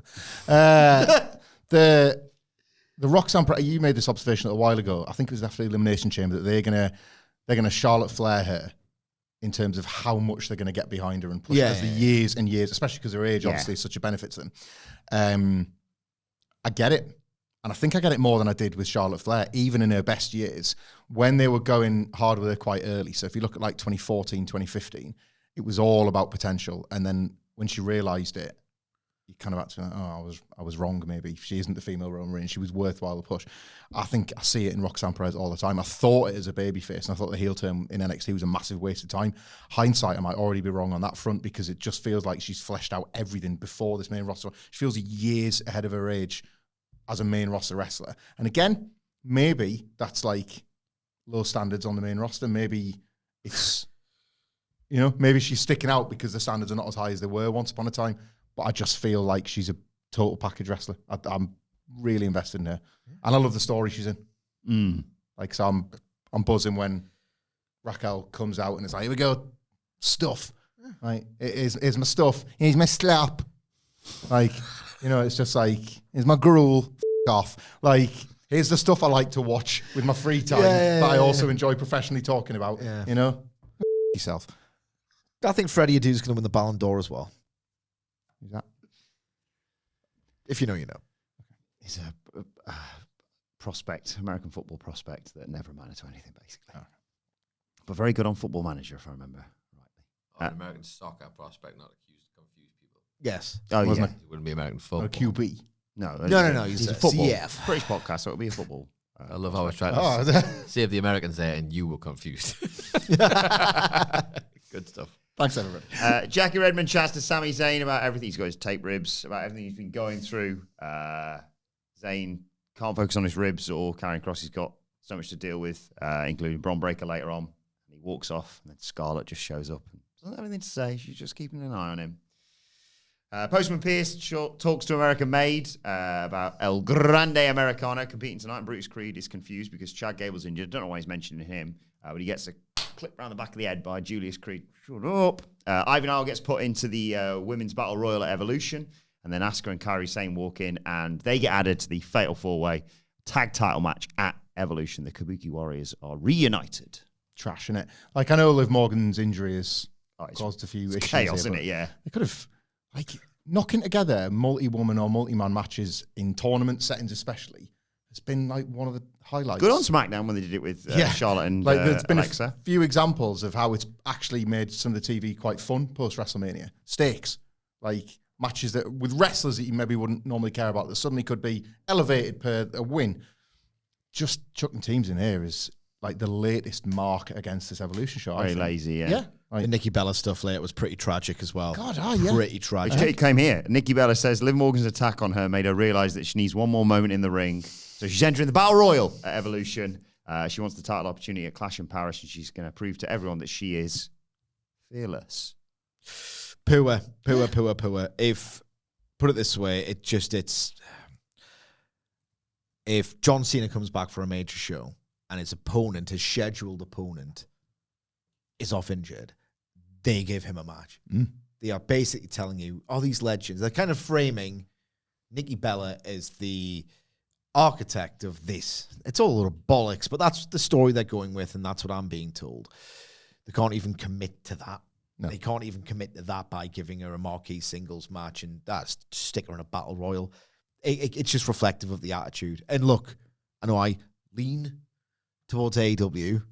The Roxanne, you made this observation a while ago. I think it was after the Elimination Chamber that they're gonna Charlotte Flair her in terms of how much they're going to get behind her and push her for years and years, especially because her age obviously is such a benefit to them. I get it. And I think I get it more than I did with Charlotte Flair, even in her best years, when they were going hard with her quite early. So if you look at like 2014, 2015, it was all about potential. And then when she realised it, you kind of had to be like, I was wrong maybe. She isn't the female Roman Reigns. She was worthwhile to push. I think I see it in Roxanne Perez all the time. I thought it as a babyface, and I thought the heel turn in NXT was a massive waste of time. Hindsight, I might already be wrong on that front because it just feels like she's fleshed out everything before this main roster. She feels years ahead of her age as a main roster wrestler. And again, maybe that's like low standards on the main roster. Maybe it's, maybe she's sticking out because the standards are not as high as they were once upon a time. But I just feel like she's a total package wrestler. I'm really invested in her. And I love the story she's in. So I'm buzzing when Raquel comes out and it's like, here we go, stuff. Right? Here's my stuff. Here's my slap. Like, it's just like, here's my gruel. Off. Like, here's the stuff I like to watch with my free time that I also enjoy professionally talking about. Yeah. Yourself. I think Freddie Adu's going to win the Ballon d'Or as well. Who's that? If you know, you know. He's a prospect, American football prospect that never amounted to anything, basically. Oh. But very good on Football Manager, if I remember rightly. American soccer prospect, not confuse people. Yes. Oh, yeah. It wouldn't be American football. Or QB. No. He's a football. CF. British podcast, so it'll be a football. I love how I was trying to save the Americans there and you were confused. Good stuff. Thanks, everybody. Jackie Redmond chats to Sami Zayn about everything. He's got his tape ribs, about everything he's been going through. Zayn can't focus on his ribs or Karrion Kross. He's got so much to deal with, including Bron Breakker later on. And he walks off, and then Scarlett just shows up and doesn't have anything to say. She's just keeping an eye on him. Postman Pearce talks to American Made about El Grande Americano competing tonight. And Brutus Creed is confused because Chad Gable's injured. Don't know why he's mentioning him, but he gets a clip around the back of the head by Julius Creed. Shut up. Ivanhoe gets put into the Women's Battle Royal at Evolution, and then Asuka and Kairi Sane walk in, and they get added to the Fatal 4-Way tag title match at Evolution. The Kabuki Warriors are reunited. Trash, innit? Like, I know Liv Morgan's injury has caused a few issues. Chaos, isn't it? Yeah. They could have, knocking together multi-woman or multi-man matches in tournament settings especially has been, one of the highlights. Good on SmackDown when they did it with Charlotte and there's been Alexa. A few examples of how it's actually made some of the TV quite fun post-WrestleMania. Stakes. Matches that with wrestlers that you maybe wouldn't normally care about that suddenly could be elevated per a win. Just chucking teams in here is the latest mark against this Evolution show. Very lazy, yeah. The Nikki Bella stuff later was pretty tragic as well. God, Pretty tragic. It came here. Nikki Bella says Liv Morgan's attack on her made her realise that she needs one more moment in the ring. So she's entering the Battle Royal at Evolution. She wants the title opportunity at Clash in Paris, and she's going to prove to everyone that she is fearless. Poor. If, put it this way, it's if John Cena comes back for a major show and his opponent, his scheduled opponent, is off injured, they give him a match. They are basically telling you, all these legends, they're kind of framing Nikki Bella as the architect of this. It's all a little bollocks, but that's the story they're going with, and that's what I'm being told. They can't even commit to that. No. They can't even commit to that by giving her a marquee singles match, and that's stick her in a battle royal. It's just reflective of the attitude. And look, I know I lean towards AEW.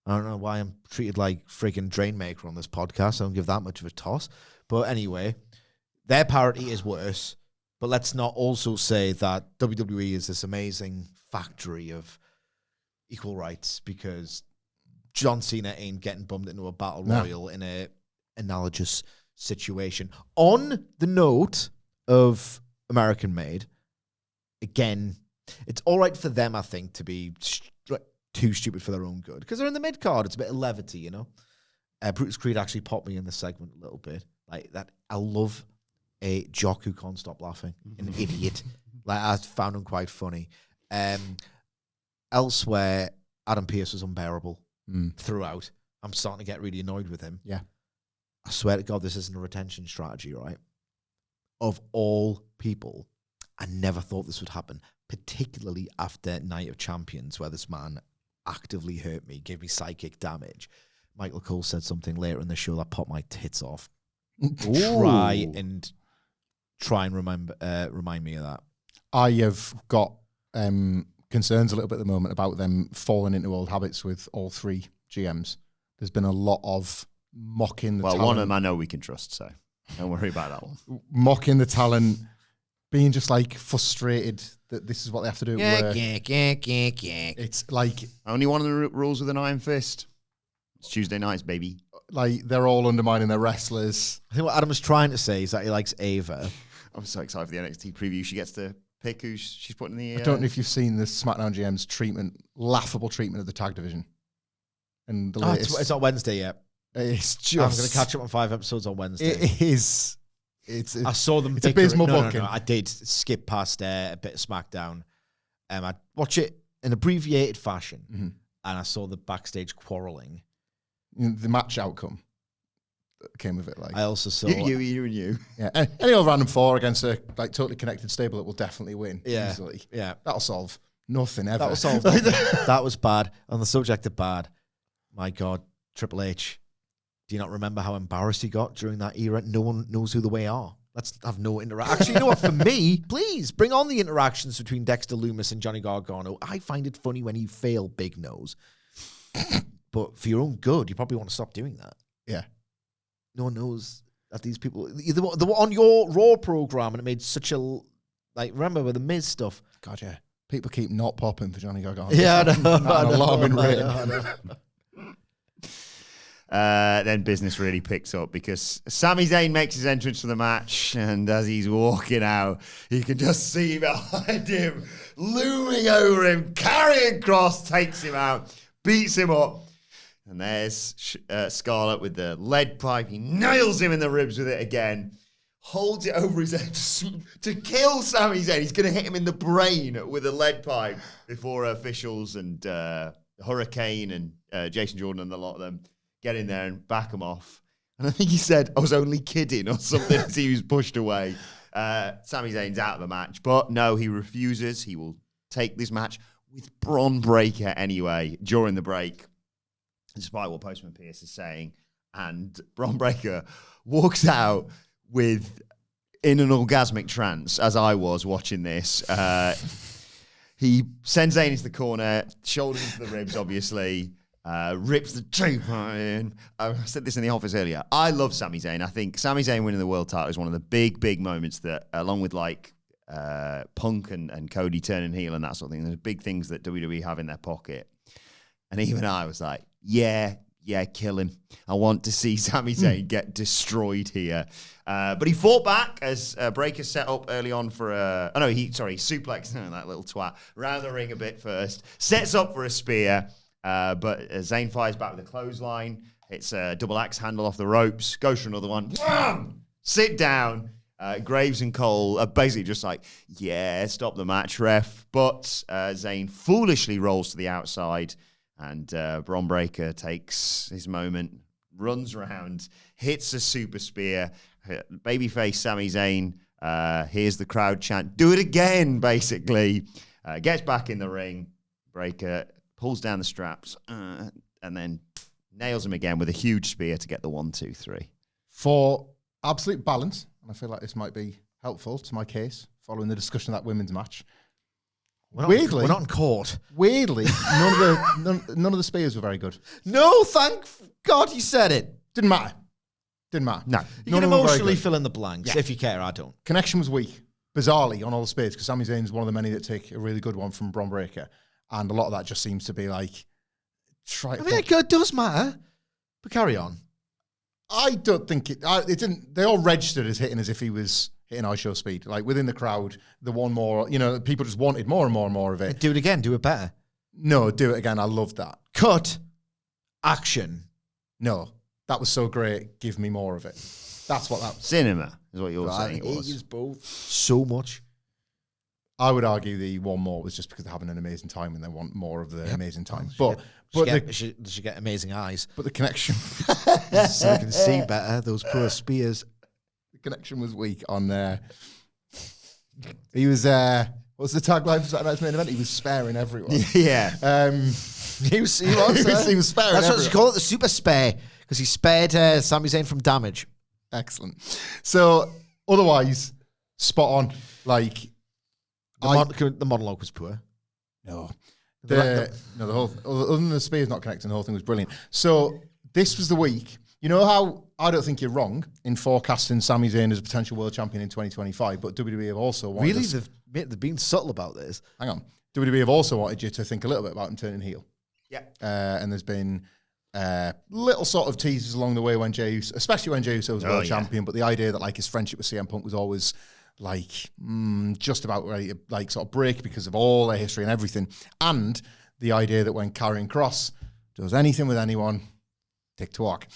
I don't know why I'm treated like freaking Drainmaker on this podcast. I don't give that much of a toss. But anyway, their parity is worse. But let's not also say that WWE is this amazing factory of equal rights, because John Cena ain't getting bummed into a battle royal in a analogous situation. On the note of American Made, again, it's all right for them, I think, to be too stupid for their own good, because they're in the mid card. It's a bit of levity, you know. Brutus Creed actually popped me in the segment a little bit, like that. I love a jock who can't stop laughing, an idiot. Like, I found him quite funny. Elsewhere, Adam Pearce was unbearable throughout. I'm starting to get really annoyed with him. Yeah, I swear to God, this isn't a retention strategy, right? Of all people, I never thought this would happen, particularly after Night of Champions, where this man actively hurt me, gave me psychic damage. Michael Cole said something later in the show that popped my tits off. Try and remind me of that. I have got concerns a little bit at the moment about them falling into old habits with all three GMs. There's been a lot of mocking the talent. One of them I know we can trust, so don't worry about that one. Mocking the talent, being just like frustrated that this is what they have to do at work. It's like... Only one of the rules with an iron fist. It's Tuesday nights, baby. Like, they're all undermining their wrestlers. I think what Adam was trying to say is that he likes Ava. I'm so excited for the NXT preview. She gets to pick who she's putting in the... I don't know if you've seen the SmackDown GM's laughable treatment of the tag division. And the latest... It's not Wednesday yet. It's just... I'm going to catch up on 5 episodes on Wednesday. It is... I saw them. It's abysmal booking. No, I did skip past a bit of SmackDown. I watch it in abbreviated fashion, and I saw the backstage quarreling. The match outcome that came of it. Like, I also saw you and you. Yeah, any old random four against a like totally connected stable that will definitely win. Yeah, easily. Yeah, that'll solve nothing ever. That'll solve nothing. That was bad. On the subject of bad, my God, Triple H. Do you not remember how embarrassed he got during that era? No one knows who the Way are. Let's have no interaction. Actually, you know what? For me, please bring on the interactions between Dexter Lumis and Johnny Gargano. I find it funny when you fail Big Nose. But for your own good, you probably want to stop doing that. Yeah. No one knows that these people... They were on your Raw program, and it made such a... Like, remember with the Miz stuff? God, yeah. People keep not popping for Johnny Gargano. Yeah, I know. An alarming rate. Then business really picks up, because Sami Zayn makes his entrance to the match, and as he's walking out, you can just see behind him, looming over him, Karrion Kross takes him out, beats him up, and there's Scarlett with the lead pipe. He nails him in the ribs with it again, holds it over his head to kill Sami Zayn. He's going to hit him in the brain with a lead pipe before officials and Hurricane and Jason Jordan and a lot of them get in there and back him off. And I think he said, I was only kidding or something as he was pushed away. Sami Zayn's out of the match. But no, he refuses. He will take this match with Bron Breakker anyway during the break, despite what Postman Pearce is saying. And Bron Breakker walks out in an orgasmic trance, as I was watching this. He sends Zayn into the corner, shoulders into the ribs, obviously. Rips the two-part in. I said this in the office earlier. I love Sami Zayn. I think Sami Zayn winning the world title is one of the big, big moments that, along with like Punk and Cody turning heel and that sort of thing, there's big things that WWE have in their pocket. And even I was like, yeah, kill him. I want to see Sami Zayn get destroyed here. But he fought back as Breakker set up early on for he suplexed that little twat around the ring a bit first. Sets up for a spear. But Zayn fires back with a clothesline. It's a double axe handle off the ropes. Goes for another one. Wham! Sit down. Graves and Cole are basically just like, yeah, stop the match, ref. But Zayn foolishly rolls to the outside, and Bron Breakker takes his moment, runs around, hits a super spear. Babyface Sami Zayn hears the crowd chant, do it again, basically. Gets back in the ring. Breakker pulls down the straps and then nails him again with a huge spear to get the 1, 2, 3. For absolute balance, and I feel like this might be helpful to my case following the discussion of that women's match. We're not in court. Weirdly, none of the spears were very good. No, thank God you said it. Didn't matter. No. You can emotionally fill in the blanks if you care. I don't. Connection was weak, bizarrely, on all the spears, because Sami Zayn is one of the many that take a really good one from Bron Breakker, and a lot of that just seems to be like, it does matter, but carry on. I don't think it didn't. They all registered as hitting as if he was hitting high show speed. Like within the crowd, the one more, people just wanted more and more and more of it. Do it again. Do it better. No, do it again. I loved that. Cut. Action. No, that was so great. Give me more of it. That's what that. Cinema is what you're saying. It was. It is both so much. I would argue the one more was just because they're having an amazing time and they want more of the amazing time. She get amazing eyes. But the connection, so I can see better. Those poor spears. The connection was weak on there. He was. What's the tagline for Saturday Night's Main Event? He was sparing everyone. Yeah. He was sparing. He was sparing. That's everyone. what you call it, the super spare, because he spared Sami Zayn from damage. Excellent. So otherwise, spot on. Like the monologue was poor. No. The whole, other than the spears not connecting, the whole thing was brilliant. So this was the week. You know how I don't think you're wrong in forecasting Sami Zayn as a potential world champion in 2025, but WWE have also wanted they've been subtle about this. Hang on. WWE have also wanted you to think a little bit about him turning heel. Yeah. And there's been little sort of teasers along the way when Jey Uso, especially when Jey Uso was world champion, but the idea that like his friendship with CM Punk was always like just about ready to like sort of break because of all their history and everything. And the idea that when Karrion Kross does anything with anyone, tick to walk.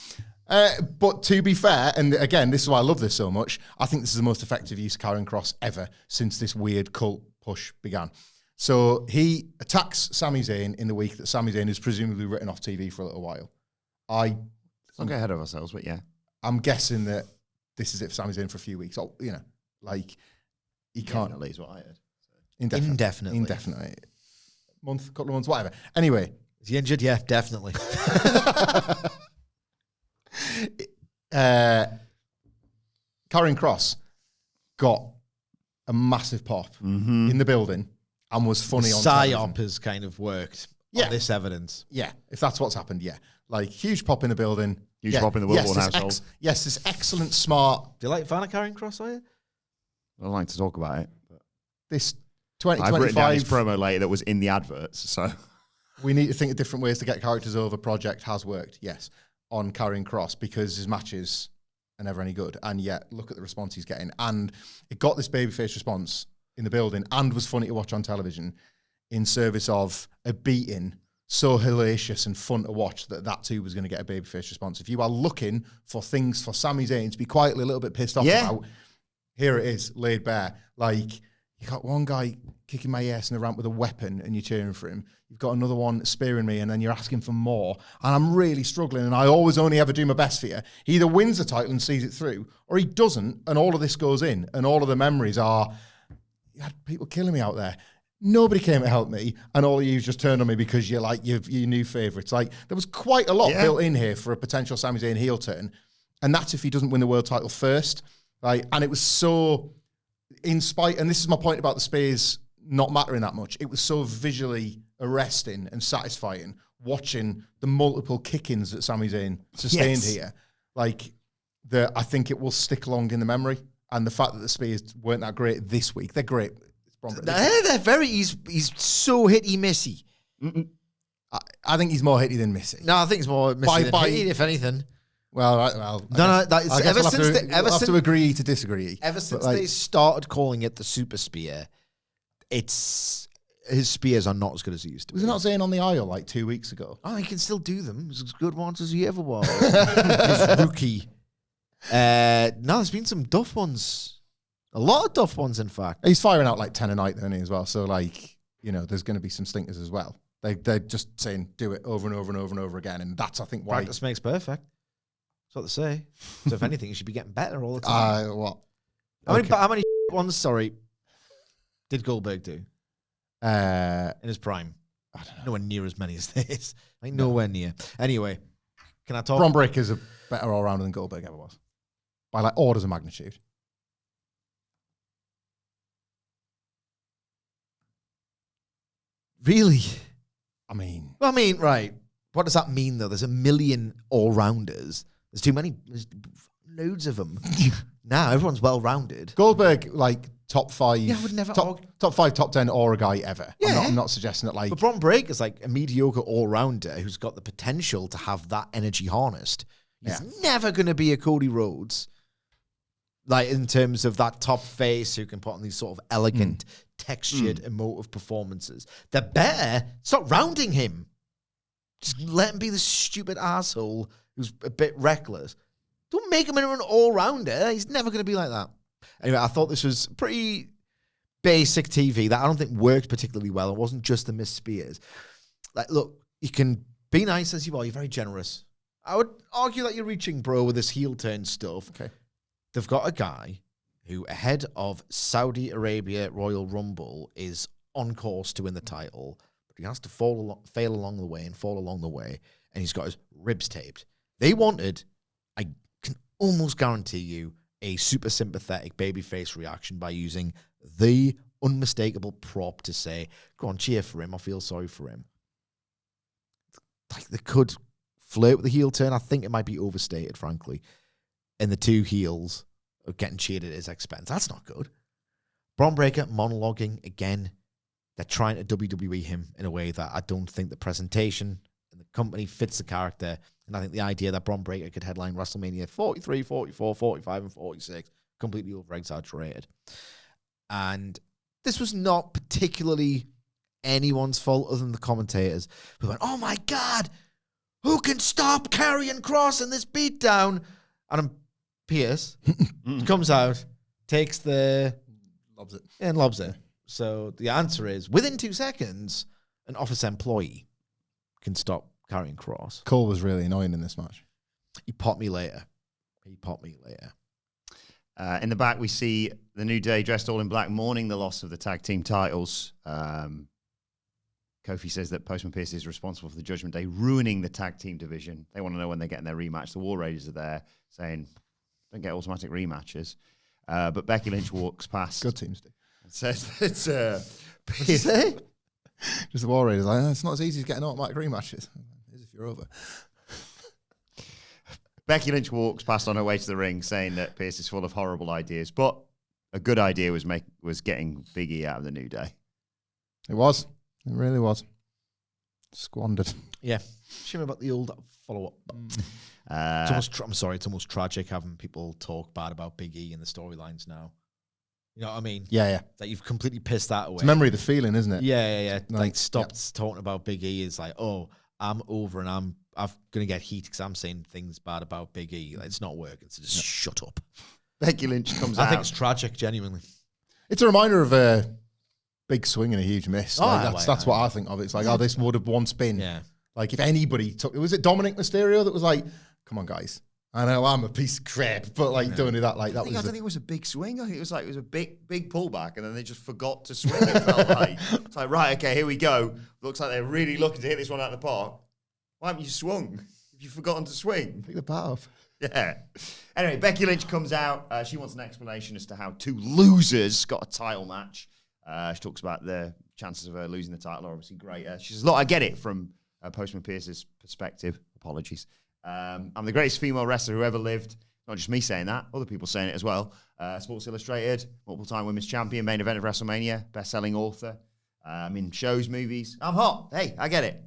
But to be fair, and again, this is why I love this so much, I think this is the most effective use of Karrion Kross ever since this weird cult push began. So he attacks Sami Zayn in the week that Sami Zayn is presumably written off TV for a little while. Don't get ahead of ourselves, but yeah. I'm guessing that this is it for Sami Zayn for a few weeks. Or, like he can't. Indefinitely is what I heard. Indefinitely. Couple of months, whatever. Anyway. Is he injured? Yeah, definitely. Karrion Kross got a massive pop in the building and was funny on television. PSYOP has kind of worked on this evidence. Yeah, if that's what's happened, yeah. Like, huge pop in the building. Huge pop in the Wilbourn household. Yes, this excellent, smart... Do you like fan of Karrion Kross, are you? I don't like to talk about it. But this 2025... I've written down his promo later that was in the adverts, so... We need to think of different ways to get characters over. Project has worked, yes, on Karrion Kross because his matches are never any good. And yet, look at the response he's getting. And it got this babyface response in the building and was funny to watch on television in service of a beating so hellacious and fun to watch that too was going to get a babyface response. If you are looking for things for Sami Zayn to be quietly a little bit pissed off about, here it is, laid bare. Like, you got one guy kicking my ass in the ramp with a weapon and you're cheering for him. You've got another one spearing me and then you're asking for more. And I'm really struggling and I always only ever do my best for you. He either wins the title and sees it through or he doesn't and all of this goes in and all of the memories are, you had people killing me out there. Nobody came to help me and all of you just turned on me because you're like your new favourites. Like there was quite a lot built in here for a potential Sami Zayn heel turn. And that's if he doesn't win the world title first. Like, and it was so... in spite, and this is my point about the Spears not mattering that much, it was so visually arresting and satisfying watching the multiple kick-ins that Sami Zayn sustained here. Like, I think it will stick along in the memory. And the fact that the Spears weren't that great this week, they're great. They're very, he's so hitty-missy. I think he's more hitty than missy. No, I think he's more missy than hitty, if anything. Well, I guess to agree to disagree. Ever since they started calling it the Super Spear, his spears are not as good as he used to be. Was it not Zayn on the aisle like 2 weeks ago? Oh, he can still do them. He's as good ones as he ever was. His rookie. No, there's been some duff ones A lot of tough ones, in fact. He's firing out like 10 a night, isn't he, as well? So, like, you know, there's going to be some stinkers as well. They're just saying, do it over and over and over and over again. And that's, I think, why... Practice makes perfect. That's what they say. So, if anything, you should be getting better all the time. What? How many ones, sorry, did Goldberg do in his prime? I don't know. Nowhere near as many as this. Like, nowhere near. Anyway, can I talk? Bron Breakker's a better all-rounder than Goldberg ever was. By, like, orders of magnitude. Really? I mean, right. What does that mean, though? There's a million all-rounders. There's too many. There's loads of them. Now, everyone's well-rounded. Goldberg, like, top 5... Yeah, I would never... top 5, top 10 aura guy ever. Yeah. I'm not suggesting that, like... But Bron Breakker's like a mediocre all-rounder who's got the potential to have that energy harnessed. He's never going to be a Cody Rhodes. Like, in terms of that top face who can put on these sort of elegant, textured, emotive performances. The better, stop rounding him. Just let him be the stupid asshole who's a bit reckless. Don't make him into an all-rounder. He's never going to be like that. Anyway, I thought this was pretty basic TV that I don't think worked particularly well. It wasn't just the Miss Spears. Like, look, you can be nice as you are. You're very generous. I would argue that you're reaching, bro, with this heel turn stuff. Okay. They've got a guy who, ahead of Saudi Arabia Royal Rumble, is on course to win the title, but he has to fail along the way, and he's got his ribs taped. They wanted, I can almost guarantee you, a super sympathetic babyface reaction by using the unmistakable prop to say, go on, cheer for him, I feel sorry for him. Like, they could flirt with the heel turn. I think it might be overstated, frankly. And the two heels are getting cheered at his expense. That's not good. Bron Breakker monologuing again. They're trying to WWE him in a way that I don't think the presentation and the company fits the character. And I think the idea that Bron Breakker could headline WrestleMania 43, 44, 45, and 46, completely over-exaggerated. And this was not particularly anyone's fault other than the commentators who went, oh my God, who can stop Karrion Kross in this beatdown? And Pearce comes out, takes the... Lobs it. And lobs it. So the answer is, within 2 seconds, an office employee can stop Karrion Kross. Cole was really annoying in this match. He popped me later. In the back, we see the New Day dressed all in black, mourning the loss of the tag team titles. Kofi says that Postman Pearce is responsible for the Judgment Day ruining the tag team division. They want to know when they're getting their rematch. The War Raiders are there saying, don't get automatic rematches. But Becky Lynch walks past. Good teams do. And says that Just the War Raiders like, it's not as easy as getting automatic rematches. It is if you're over. Becky Lynch walks past on her way to the ring saying that Pearce is full of horrible ideas. But a good idea was getting Big E out of the New Day. It was. It really was. Squandered. Yeah. Shame about the old follow-up. It's almost tragic having people talk bad about Big E in the storylines now. You know what I mean? Yeah. That you've completely pissed that away. It's memory of the feeling, isn't it? Yeah. Like, stopped talking about Big E. It's like, oh, I'm over and I'm going to get heat because I'm saying things bad about Big E. Like, it's not working, so just shut up. Becky Lynch comes out. I think it's tragic, genuinely. It's a reminder of a big swing and a huge miss. That's what I think of. It's like, this would have once been. Yeah. Like, if anybody took... Was it Dominic Mysterio that was like, come on, guys. I know I'm a piece of crap, but like, don't do that. Like, that I don't think it was a big swing. I think it was a big pullback, and then they just forgot to swing. It felt like. It's like, right, okay, here we go. Looks like they're really looking to hit this one out of the park. Why haven't you swung? Have you forgotten to swing? Pick the bat off. Yeah. Anyway, Becky Lynch comes out. She wants an explanation as to how two losers got a title match. She talks about the chances of her losing the title are obviously greater. She says, look, I get it from Postman Pearce's perspective. Apologies. I'm the greatest female wrestler who ever lived. Not just me saying that, other people saying it as well. Sports Illustrated, multiple-time women's champion, main event of WrestleMania, best-selling author. In shows, movies. I'm hot. Hey, I get it.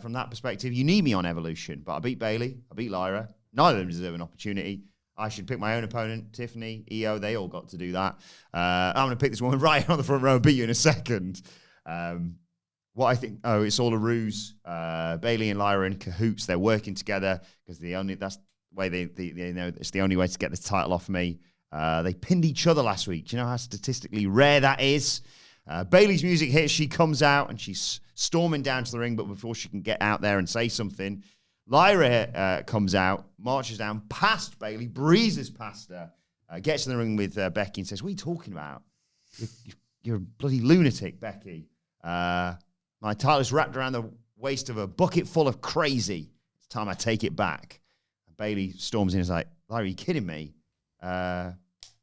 From that perspective, you need me on Evolution, but I beat Bayley, I beat Lyra. Neither of them deserve an opportunity. I should pick my own opponent, Tiffany, EO, they all got to do that. I'm going to pick this woman right on the front row and beat you in a second. What I think, it's all a ruse. Bayley and Lyra in cahoots. They're working together because that's the way they know it's the only way to get the title off me. They pinned each other last week. Do you know how statistically rare that is? Bayley's music hits. She comes out and she's storming down to the ring, but before she can get out there and say something, Lyra comes out, marches down past Bayley, breezes past her, gets in the ring with Becky and says, "What are you talking about? You're a bloody lunatic, Becky. My title is wrapped around the waist of a bucket full of crazy. It's time I take it back." And Bayley storms in and is like, "Lyra, are you kidding me? The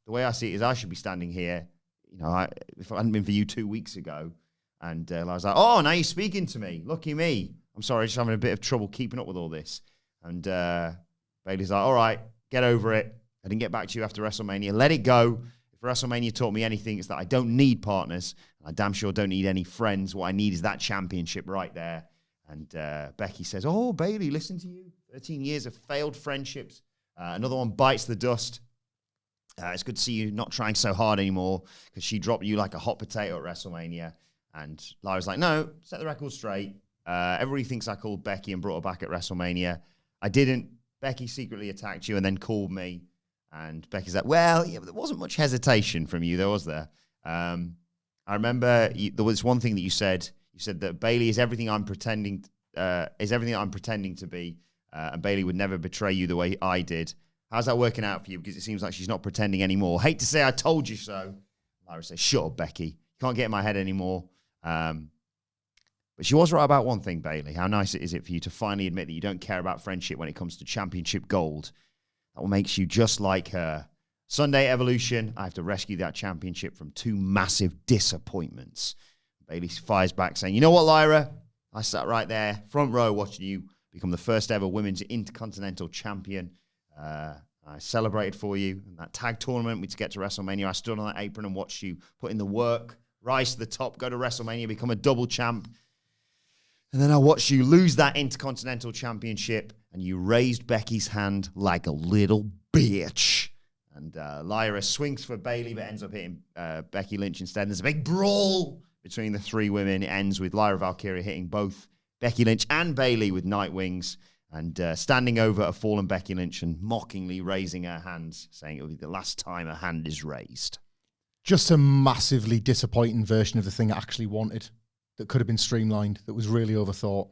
way I see it is I should be standing here. You know, if it hadn't been for you 2 weeks ago." And I was like, "Oh, now you're speaking to me. Lucky me. I'm sorry, just having a bit of trouble keeping up with all this." And Bayley's like, "All right, get over it. I didn't get back to you after WrestleMania. Let it go. If WrestleMania taught me anything, it's that I don't need partners. I damn sure don't need any friends. What I need is that championship right there." And Becky says, "Oh, Bayley, listen to you. 13 years of failed friendships. Another one bites the dust. It's good to see you not trying so hard anymore," because she dropped you like a hot potato at WrestleMania. And Lyra's like, "No, set the record straight. Everybody thinks I called Becky and brought her back at WrestleMania. I didn't. Becky secretly attacked you and then called me." And Becky's like, "Well, yeah, but there wasn't much hesitation from you, though, was there? I remember there was one thing that you said. You said that Bayley is everything I'm pretending to be, and Bayley would never betray you the way I did. How's that working out for you? Because it seems like she's not pretending anymore. Hate to say I told you so." Lyra says, "Shut up, Becky. You can't get in my head anymore." But she was right about one thing, Bayley. How nice is it for you to finally admit that you don't care about friendship when it comes to championship gold? That will make you just like her. Sunday Evolution, I have to rescue that championship from 2 massive disappointments. Bayley fires back saying, "You know what, Lyra? I sat right there, front row, watching you become the first ever women's intercontinental champion. I celebrated for you in that tag tournament. We get to WrestleMania. I stood on that apron and watched you put in the work, rise to the top, go to WrestleMania, become a double champ. And then I watched you lose that Intercontinental Championship, and you raised Becky's hand like a little bitch." And Lyra swings for Bayley, but ends up hitting Becky Lynch instead. And there's a big brawl between the 3 women. It ends with Lyra Valkyria hitting both Becky Lynch and Bayley with Night Wings, and standing over a fallen Becky Lynch and mockingly raising her hands, saying it will be the last time her hand is raised. Just a massively disappointing version of the thing I actually wanted, that could have been streamlined, that was really overthought.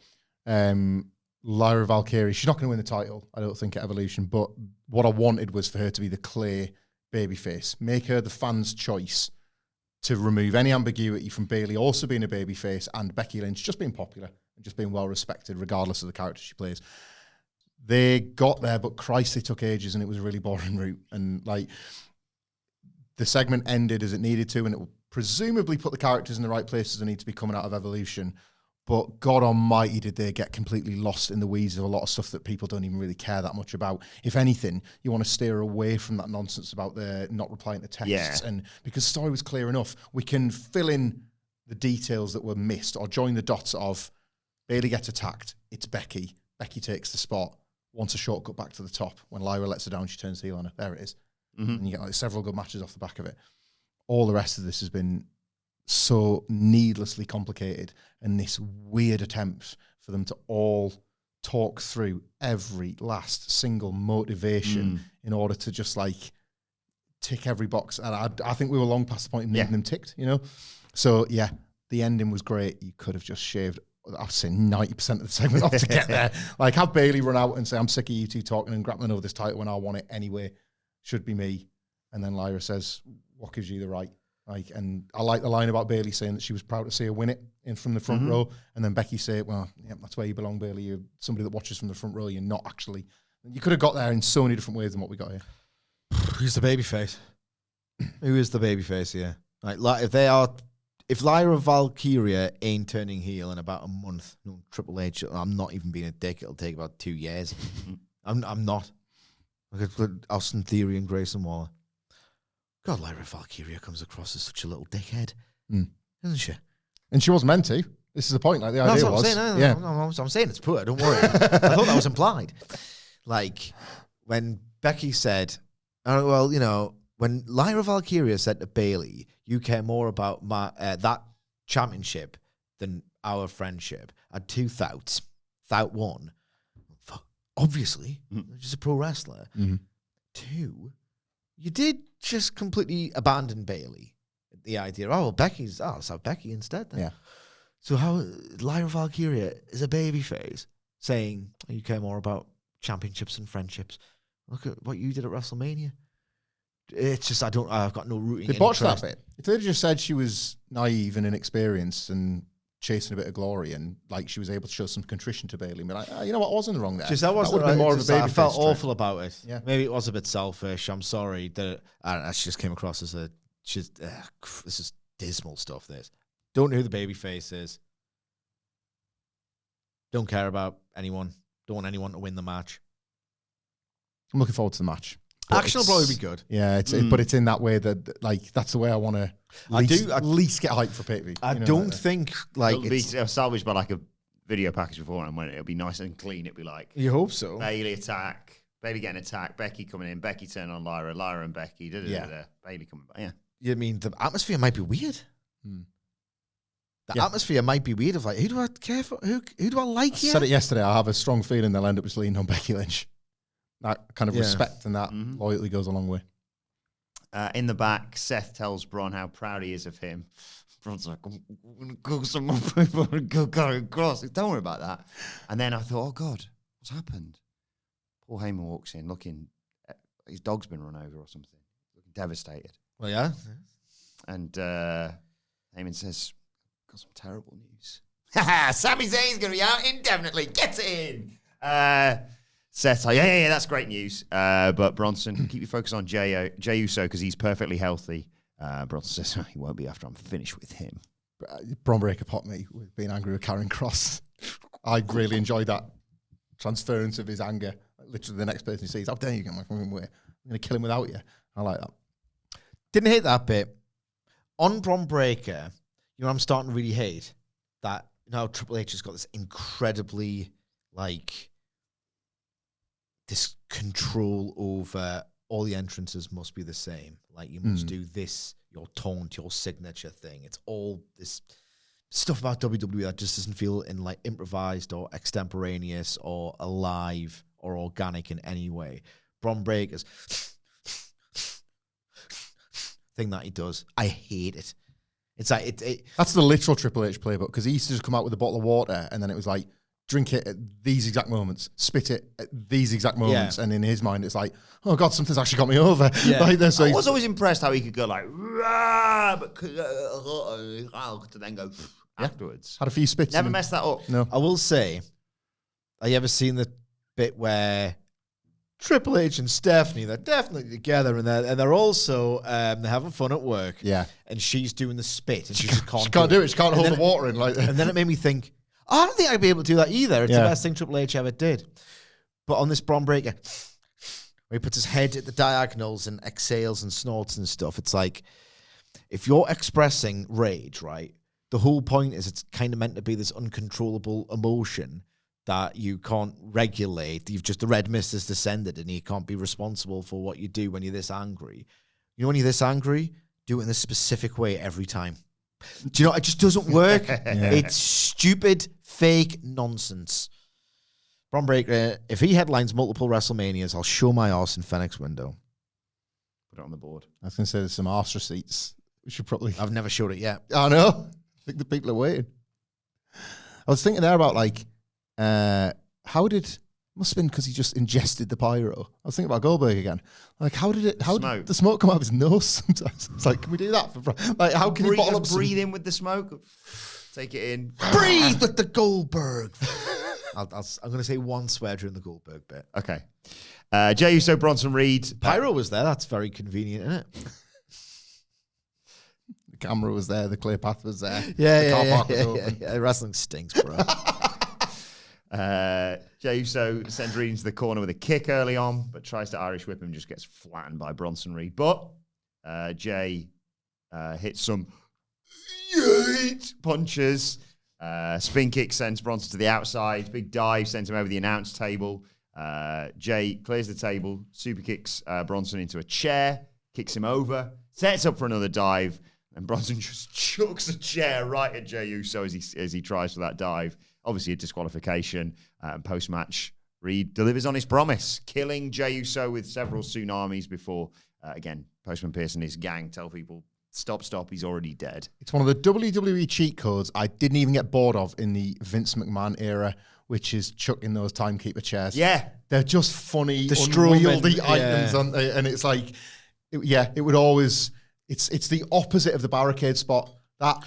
Lyra Valkyria, she's not going to win the title, I don't think, at Evolution, but what I wanted was for her to be the clear babyface. Make her the fans' choice to remove any ambiguity from Bayley also being a babyface and Becky Lynch just being popular and just being well-respected regardless of the character she plays. They got there, but Christ, they took ages and it was a really boring route. And like, the segment ended as it needed to, and it will presumably put the characters in the right places they need to be coming out of Evolution. But God almighty, did they get completely lost in the weeds of a lot of stuff that people don't even really care that much about. If anything, you want to steer away from that nonsense about the not replying to texts. Yeah. And because the story was clear enough, we can fill in the details that were missed or join the dots of Bayley gets attacked, it's Becky. Becky takes the spot, wants a shortcut back to the top. When Lyra lets her down, she turns heel on her. There it is. Mm-hmm. And you get like several good matches off the back of it. All the rest of this has been so needlessly complicated, and this weird attempt for them to all talk through every last single motivation in order to just like tick every box. And I think we were long past the point of needing them ticked, you know? So yeah, the ending was great. You could have just shaved, I'd say 90% of the segment off to get there. Like, have Bayley run out and say, "I'm sick of you two talking and grappling over this title when I want it anyway. Should be me." And then Lyra says, "What gives you the right?" Like, and I like the line about Bayley saying that she was proud to see her win it in from the front row. And then Becky say, "Well, yeah, that's where you belong, Bayley. You're somebody that watches from the front row. You're not actually." You could have got there in so many different ways than what we got here. Who's the babyface? Who is the babyface here? Like, if Lyra Valkyria ain't turning heel in about a month, no, Triple H, I'm not even being a dick. It'll take about 2 years. I'm not. Look at Austin Theory and Grayson Waller. God, Lyra Valkyria comes across as such a little dickhead, isn't she? And she wasn't meant to. This is the point. Like, the idea was, I'm saying it's poor. Don't worry. I thought that was implied. Like, when Becky said, "Well, you know," when Lyra Valkyria said to Bayley, "You care more about my that championship than our friendship," I had 2 thoughts. Thought 1, obviously, she's a pro wrestler. 2, you did just completely abandon Bayley. The idea, let's have Becky instead then. Yeah. So how Lyra Valkyria is a babyface saying, you care more about championships and friendships. Look at what you did at WrestleMania. It's just, I've got no rooting They botched interest. that bit. If they'd just said she was naive and inexperienced and chasing a bit of glory and like she was able to show some contrition to Bayley and be like, you know what, wasn't wrong there. That would have been more of a baby I felt face awful about it. Yeah. Maybe it was a bit selfish. I'm sorry that she just came across as this is dismal stuff. Don't know who the baby face is. Don't care about anyone. Don't want anyone to win the match. I'm looking forward to the match. Action will probably be good. Yeah, but it's in that way that like that's the way I want to. At least get hyped for pay-per-view. I don't think like It'll be salvaged by like a video package before, and when it'll be nice and clean. It'll be like you hope so. Bayley getting attacked, Becky coming in, Becky turning on Lyra and Becky. Bayley coming back. Yeah. You mean the atmosphere might be weird? The atmosphere might be weird. Of like, who do I care for? Who do I like here? I said it yesterday. I have a strong feeling they'll end up just leaning on Becky Lynch. That kind of respect and that loyalty goes a long way. In the back, Seth tells Bron how proud he is of him. Bron's like, I'm going to cook some more people and go Karrion Kross. Don't worry about that. And then I thought, oh, God, what's happened? Paul Heyman walks in looking, his dog's been run over or something. Looking devastated. Well, yeah. And Heyman says, got some terrible news. Sami Zayn's going to be out indefinitely. Get it in. Seth's like, yeah, that's great news. But Bronson, keep your focus on Jey Uso because he's perfectly healthy. Bronson says, he won't be after I'm finished with him. Bron Breakker popped me with being angry with Karrion Kross. I really enjoyed that transference of his anger. Literally the next person he sees, how dare you get my fucking way? I'm going to kill him without you. I like that. Didn't hate that bit. On Bron Breakker, I'm starting to really hate that now Triple H has got this incredibly, this control over all the entrances must be the same. Like, you must do this, your taunt, your signature thing. It's all this stuff about WWE that just doesn't feel improvised or extemporaneous or alive or organic in any way. Bron Breakker's thing that he does, I hate it. It's like that's the literal Triple H playbook, because he used to just come out with a bottle of water and then it was like, drink it at these exact moments, spit it at these exact moments, and in his mind it's like, oh God, something's actually got me over. Yeah. I was always impressed how he could go like, rah, but to then go afterwards. Had a few spits. Never messed that up. No. I will say, have you ever seen the bit where Triple H and Stephanie, they're definitely together, and they're also they're having fun at work. Yeah. And she's doing the spit, and she just can't. She can't do it. She can't hold then the water in like that. And then it made me think, I don't think I'd be able to do that either. It's the best thing Triple H ever did. But on this Bron Breakker, where he puts his head at the diagonals and exhales and snorts and stuff, it's like, if you're expressing rage, right, the whole point is it's kind of meant to be this uncontrollable emotion that you can't regulate. The red mist has descended and you can't be responsible for what you do when you're this angry. You know, when you're this angry, do it in a specific way every time. Do you know, it just doesn't work. It's stupid, fake nonsense. Bron Breakker, if he headlines multiple WrestleManias, I'll show my arse in Fenix window. Put it on the board. I was going to say there's some arse receipts. We should probably... I've never showed it yet. I know. I think the people are waiting. I was thinking there about how did... Must have been because he just ingested the pyro. I was thinking about Goldberg again. Like, how did the smoke come out of his nose sometimes? It's like, can we do that? How can you bottle up breathe in with the smoke? Take it in. Breathe with the Goldberg. I'm going to say one swear during the Goldberg bit. Okay. Jey Uso, Bronson Reed. Pyro was there. That's very convenient, isn't it? The camera was there. The clear path was there. Yeah. Wrestling stinks, bro. Jey Uso sends Reed into the corner with a kick early on, but tries to Irish whip him, just gets flattened by Bronson Reed. But Jey hits some punches. Spin kick sends Bronson to the outside. Big dive sends him over the announce table. Jey clears the table, super kicks Bronson into a chair, kicks him over, sets up for another dive, and Bronson just chucks a chair right at Jey Uso as he tries for that dive. Obviously a disqualification. Post-match, Reed delivers on his promise, killing Jey Uso with several tsunamis before Again, Postman Pearce and his gang tell people, stop, he's already dead. It's one of the WWE cheat codes I didn't even get bored of in the Vince McMahon era, which is chucking those timekeeper chairs. Yeah. They're just funny, The unwieldy Strowman, items, aren't they? And it's like, it would always, it's the opposite of the barricade spot. That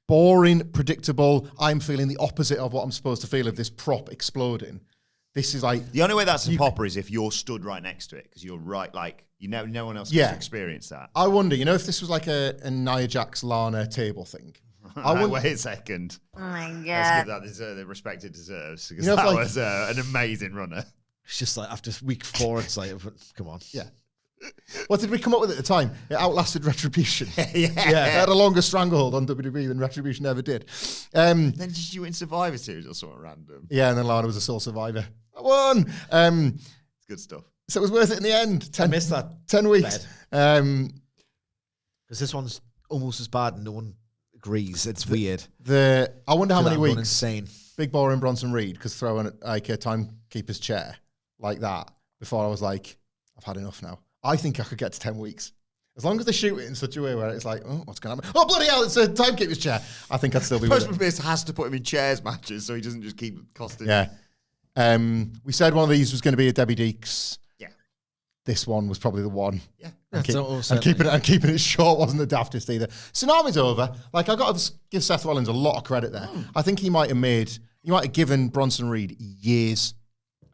boring, predictable, I'm feeling the opposite of what I'm supposed to feel of this prop exploding. This is like... The only way that's a popper is if you're stood right next to it, because you're right, like, no one else gets to experience that. I wonder, if this was like a Nia Jax Lana table thing. Wait a second. Oh my Let's God. give that the respect it deserves, because You know, that like- was an amazing runner. It's just like after week 4, it's like, come on. Yeah. What did we come up with at the time? It outlasted Retribution. Yeah. It had a longer stranglehold on WWE than Retribution ever did. Then did you win Survivor Series or something random? Yeah, and then Lana was a sole survivor. I won. It's good stuff. So it was worth it in the end. I missed that 10 weeks. Because this one's almost as bad and no one agrees. It's weird. I wonder how Feel many like I'm going weeks insane. Big Baller and Bronson Reed could throw in like a timekeeper's chair like that before I was like, I've had enough now. I think I could get to 10 weeks. As long as they shoot it in such a way where it's like, oh, what's going to happen? Oh, bloody hell, it's a timekeeper's chair. I think I'd still be with Postman it. Pearce has to put him in chairs matches so he doesn't just keep costing. Yeah. We said one of these was going to be a Debbie Deeks. Yeah. This one was probably the one. Yeah. I'm certainly. keeping it short wasn't the daftest either. Tsunami's over. Like, I got to give Seth Rollins a lot of credit there. I think he might have given Bronson Reed years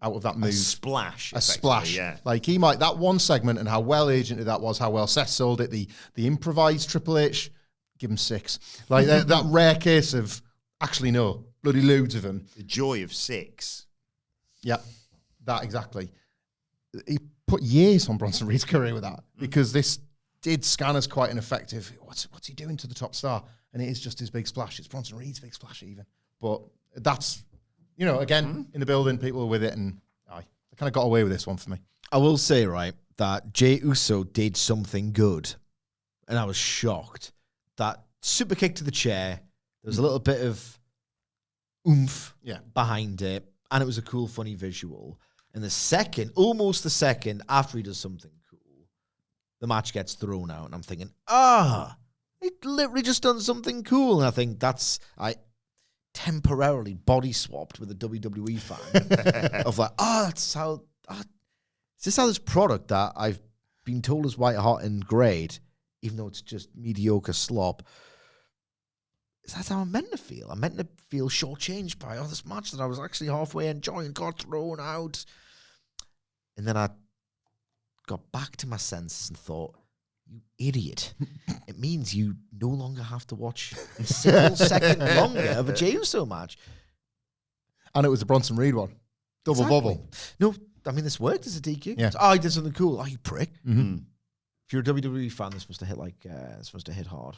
out of that move. A splash. A splash. Yeah. Like, he might, that one segment and how well agented that was, how well Seth sold it, the improvised Triple H, give him 6. Like, that rare case of, actually, no, bloody loads of them. The joy of 6. Yep, that exactly. He put years on Bronson Reed's career with that because this did scan as quite an effective. What's he doing to the top star? And it is just his big splash. It's Bronson Reed's big splash even. But that's, again, in the building, people are with it, and I kind of got away with this one for me. I will say, right, that Jey Uso did something good, and I was shocked. That super kick to the chair, there was a little bit of oomph behind it, and it was a cool, funny visual. And almost the second after he does something cool, the match gets thrown out, and I'm thinking, he literally just done something cool. And I think I temporarily body swapped with a WWE fan of like, is this how this product that I've been told is white hot and great, even though it's just mediocre slop, is that how I'm meant to feel? I'm meant to feel shortchanged by this match that I was actually halfway enjoying got thrown out. And then I got back to my senses and thought, you idiot. It means you no longer have to watch a single second longer of a Jey Uso match. And it was the Bronson Reed one. Double bubble. No, I mean, this worked as a DQ. Yeah. Oh, he did something cool. Oh, you prick. Mm-hmm. If you're a WWE fan, this must have hit hard.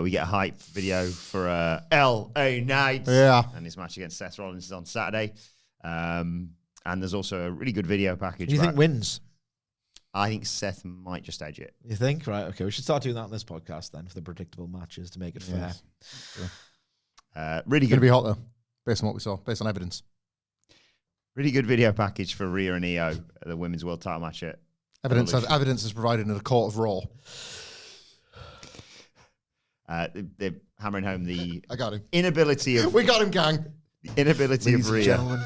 We get a hype video for LA Knight. Yeah. And his match against Seth Rollins is on Saturday. And there's also a really good video package. Who do you think wins? I think Seth might just edge it. You think? Right, okay. We should start doing that on this podcast then for the predictable matches to make it fair. Really It's going to good. be hot, though, based on what we saw, based on evidence. Really good video package for Rhea and Io at the Women's World Title match at Evidence is provided in a court of Raw. They're hammering home the I got him. inability of We got him, gang. the inability Ladies of and Rhea. gentlemen.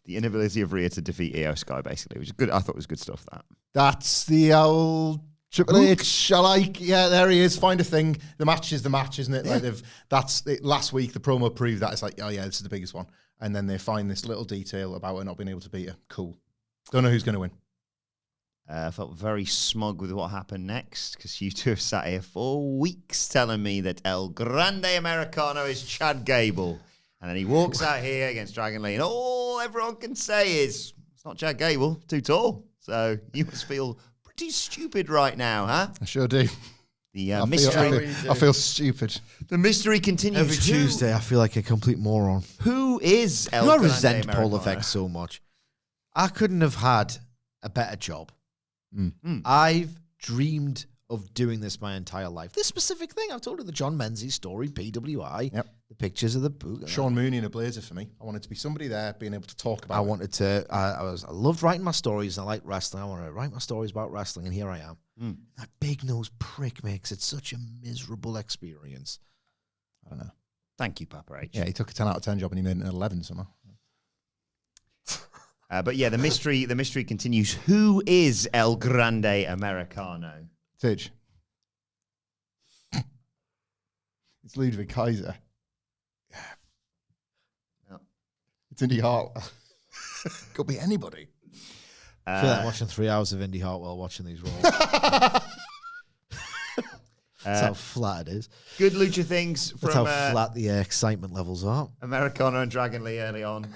The inability of Rhea to defeat Io Sky, basically, which is good. I thought it was good stuff. That That's the old Triple H. I like. Yeah, there he is. Find a thing. The match is the match, isn't it? Like that's it. Last week the promo proved that. It's like, oh yeah, this is the biggest one. And then they find this little detail about her not being able to beat her. Cool. Don't know who's going to win. I felt very smug with what happened next because you two have sat here for weeks telling me that El Grande Americano is Chad Gable. And then he walks out here against Dragon Lee, and all everyone can say is, it's not Chad Gable, too tall. So you must feel pretty stupid right now, huh? I sure do. The mystery. I feel stupid. The mystery continues. Every Tuesday, I feel like a complete moron. Who is El You know, I Grande resent Paul Americano? Levesque so much. I couldn't have had a better job. Mm. I've dreamed of doing this my entire life. This specific thing, I've told you the John Menzies story, PWI, the pictures of the book. Sean Mooney in a blazer for me. I wanted to be somebody there, being able to talk about I loved writing my stories. I like wrestling. I wanted to write my stories about wrestling, and here I am. That big-nosed prick makes it such a miserable experience. I don't know. Thank you, Papa H. Yeah, he took a 10 out of 10 job and he made it an 11 somehow. But yeah, the mystery continues. Who is El Grande Americano? Tidge. It's Ludwig Kaiser. Yeah. It's Indy Hartwell. Could be anybody. I feel like I'm watching 3 hours of Indy Hartwell watching these roles. That's how flat it is. Good lucha things from That's how flat the excitement levels are. Americano and Dragon Lee early on.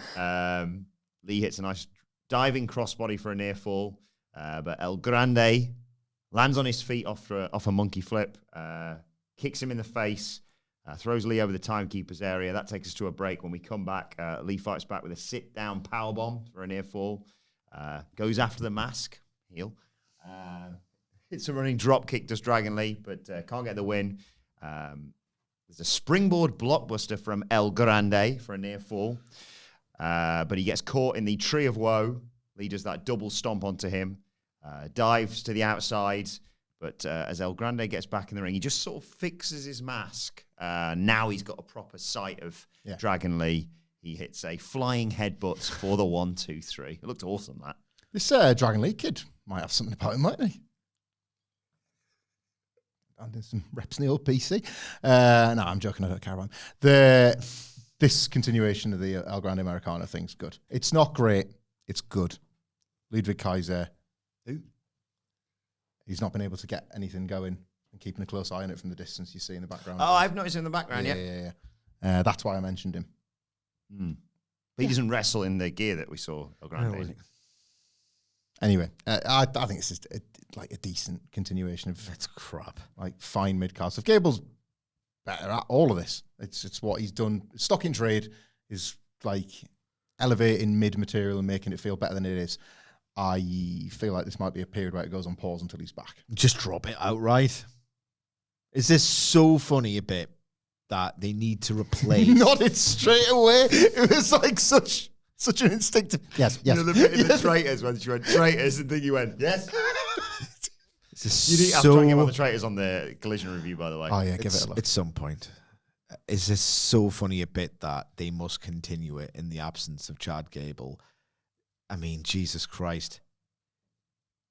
Lee hits a nice diving crossbody for a near fall, but El Grande lands on his feet off a monkey flip, kicks him in the face, throws Lee over the timekeeper's area. That takes us to a break. When we come back, Lee fights back with a sit-down powerbomb for a near fall, goes after the mask, heel. Hits a running drop kick, does Dragon Lee, but can't get the win. There's a springboard blockbuster from El Grande for a near fall. But he gets caught in the Tree of Woe. Lee does that double stomp onto him, dives to the outside. But as El Grande gets back in the ring, he just sort of fixes his mask. Now he's got a proper sight of Dragon Lee. He hits a flying headbutt for the 1, 2, 3. It looked awesome, that. This Dragon Lee kid might have something about him, mightn't he? And there's some reps in the old PC. No, I'm joking. I don't care about him. This continuation of the El Grande Americano thing's good. It's not great. It's good. Ludwig Kaiser. Who? He's not been able to get anything going and keeping a close eye on it from the distance you see in the background. Oh, I've noticed him in the background, yeah. That's why I mentioned him. But he doesn't wrestle in the gear that we saw El Grande. Anyway, I think it's just like a decent continuation of... That's crap. Like fine mid-card stuff. Gable's better at all of this. It's what he's done. Stock in trade is like elevating mid-material and making it feel better than it is. I feel like this might be a period where it goes on pause until he's back. Just drop it outright. Is this so funny a bit that they need to replace? Not it straight away. It was like such an instinctive... Yes. You know the bit in the traitors when she went, traitors, and then you went, yes. You need to try and get on the traitors on the Collision review, by the way. Oh, yeah, give it a look. At some point. Is this so funny a bit that they must continue it in the absence of Chad Gable? I mean, Jesus Christ.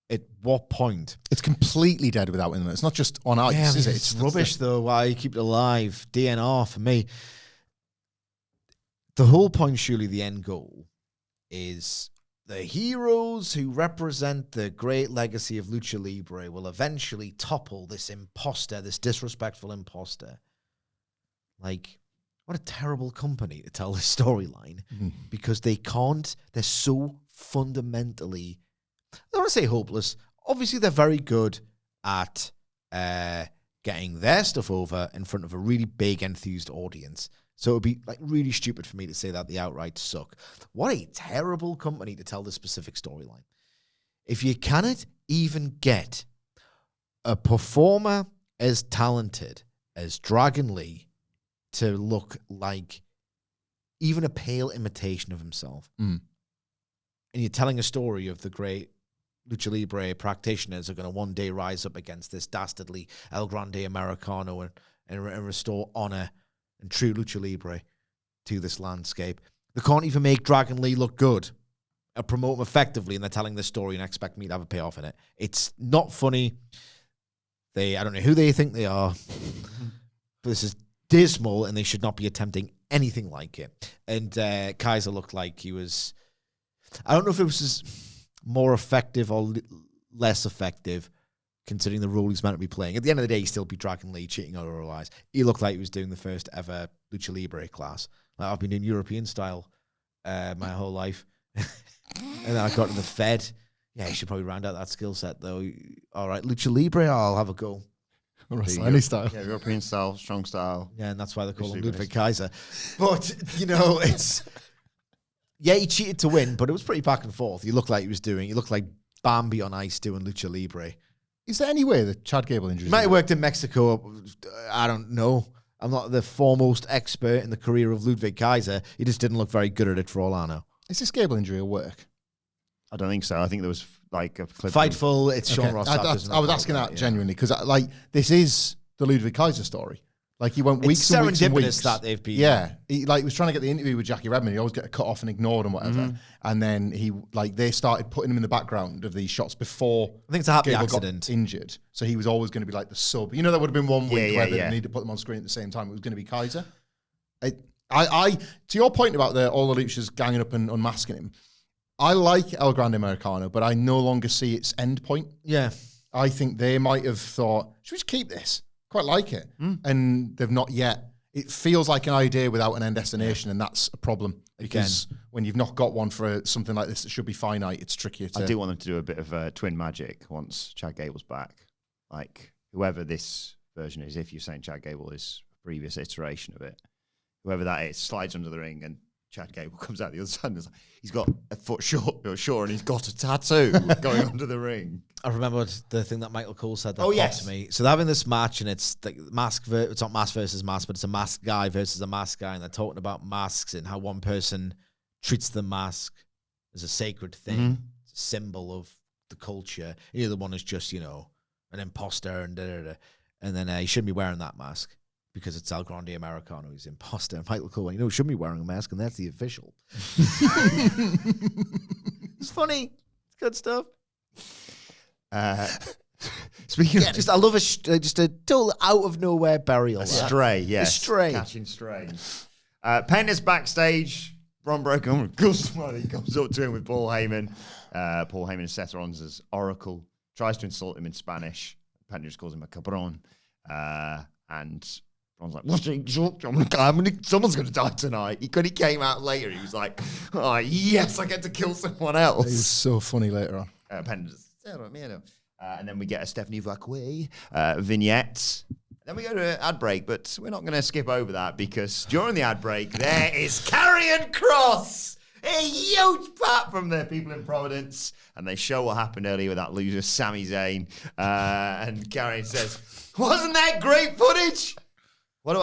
At what point? It's completely dead without him. It's not just on ice, is it? It's rubbish, though. Why you keep it alive? DNR for me. The whole point, surely the end goal, is the heroes who represent the great legacy of Lucha Libre will eventually topple this imposter, this disrespectful imposter. Like, what a terrible company to tell this storyline, because they can't, they're so fundamentally, I don't want to say hopeless. Obviously, they're very good at getting their stuff over in front of a really big, enthused audience. So it would be like really stupid for me to say that they outright suck. What a terrible company to tell this specific storyline. If you cannot even get a performer as talented as Dragon Lee to look like even a pale imitation of himself, and you're telling a story of the great Lucha Libre practitioners are going to one day rise up against this dastardly El Grande Americano and restore honor and true Lucha Libre to this landscape. They can't even make Dragon Lee look good or promote him effectively, and they're telling this story and expect me to have a payoff in it. It's not funny. I don't know who they think they are, but this is dismal, and they should not be attempting anything like it. And Kaiser looked like he was... I don't know if it was more effective or less effective, considering the role he's meant to be playing. At the end of the day, he still beat Dragon Lee, cheating or otherwise. He looked like he was doing the first ever Lucha Libre class. Like, I've been doing European style my whole life. And then I got to the Fed. Yeah, you should probably round out that skill set, though. All right, Lucha Libre, I'll have a go. Any style. Yeah, European style, strong style. Yeah, and that's why they call him Ludwig Kaiser. But, it's... Yeah, he cheated to win, but it was pretty back and forth. He looked like Bambi on ice doing Lucha Libre. Is there any way that Chad Gable injury? He might have worked in Mexico. I don't know. I'm not the foremost expert in the career of Ludwig Kaiser. He just didn't look very good at it for all I know. Is this Gable injury at work? I don't think so. I think there was like a clip. Fightful. It's Sean Ross. I was asking that genuinely because this is the Ludwig Kaiser story. Like he went weeks and weeks and weeks. That they've been. Yeah, he was trying to get the interview with Jackie Redmond. He always get cut off and ignored and whatever. And then they started putting him in the background of these shots before. I think it's a happy Gable accident. Got injured, so he was always going to be like the sub. That would have been 1 week where they needed to put them on screen at the same time. It was going to be Kaiser. I to your point about all the luchas ganging up and unmasking him. I like El Grande Americano, but I no longer see its end point. Yeah, I think they might have thought, should we just keep this? Quite like it. And they've not yet. It feels like an idea without an end destination, and that's a problem. Because when you've not got one for something like this that should be finite, it's trickier to... I do want them to do a bit of twin magic once Chad Gable's back. Like, whoever this version is, if you're saying Chad Gable is a previous iteration of it, whoever that is, slides under the ring and Chad Gable comes out the other side and he's got a foot short and he's got a tattoo going under the ring. I remember the thing that Michael Cole said that popped to me. So they're having this match and it's like it's not mask versus mask, but it's a mask guy versus a mask guy, and they're talking about masks and how one person treats the mask as a sacred thing, it's a symbol of the culture. The other one is just, an imposter and da-da-da. And then he shouldn't be wearing that mask because it's El Grande Americano. He's imposter. And Michael Cole went, he shouldn't be wearing a mask, and that's the official. It's funny. It's good stuff. Speaking of I love just a total out of nowhere burial. A stray, yes. A stray. Catching strays. Penta's backstage. Bron broken. He comes up to him with Paul Heyman. Paul Heyman and Seth Rollins as Oracle. Tries to insult him in Spanish. Penta just calls him a cabron. And Bron's like, someone's going to die tonight. When he came out later, he was like, oh, yes, I get to kill someone else. It was so funny later on. Penta just, and then we get a Stephanie Vacquet vignette. Then we go to an ad break, but we're not going to skip over that because during the ad break, there is Karrion Kross. A huge pat from the people in Providence. And they show what happened earlier with that loser, Sami Zayn. And Karrion says, wasn't that great footage? He's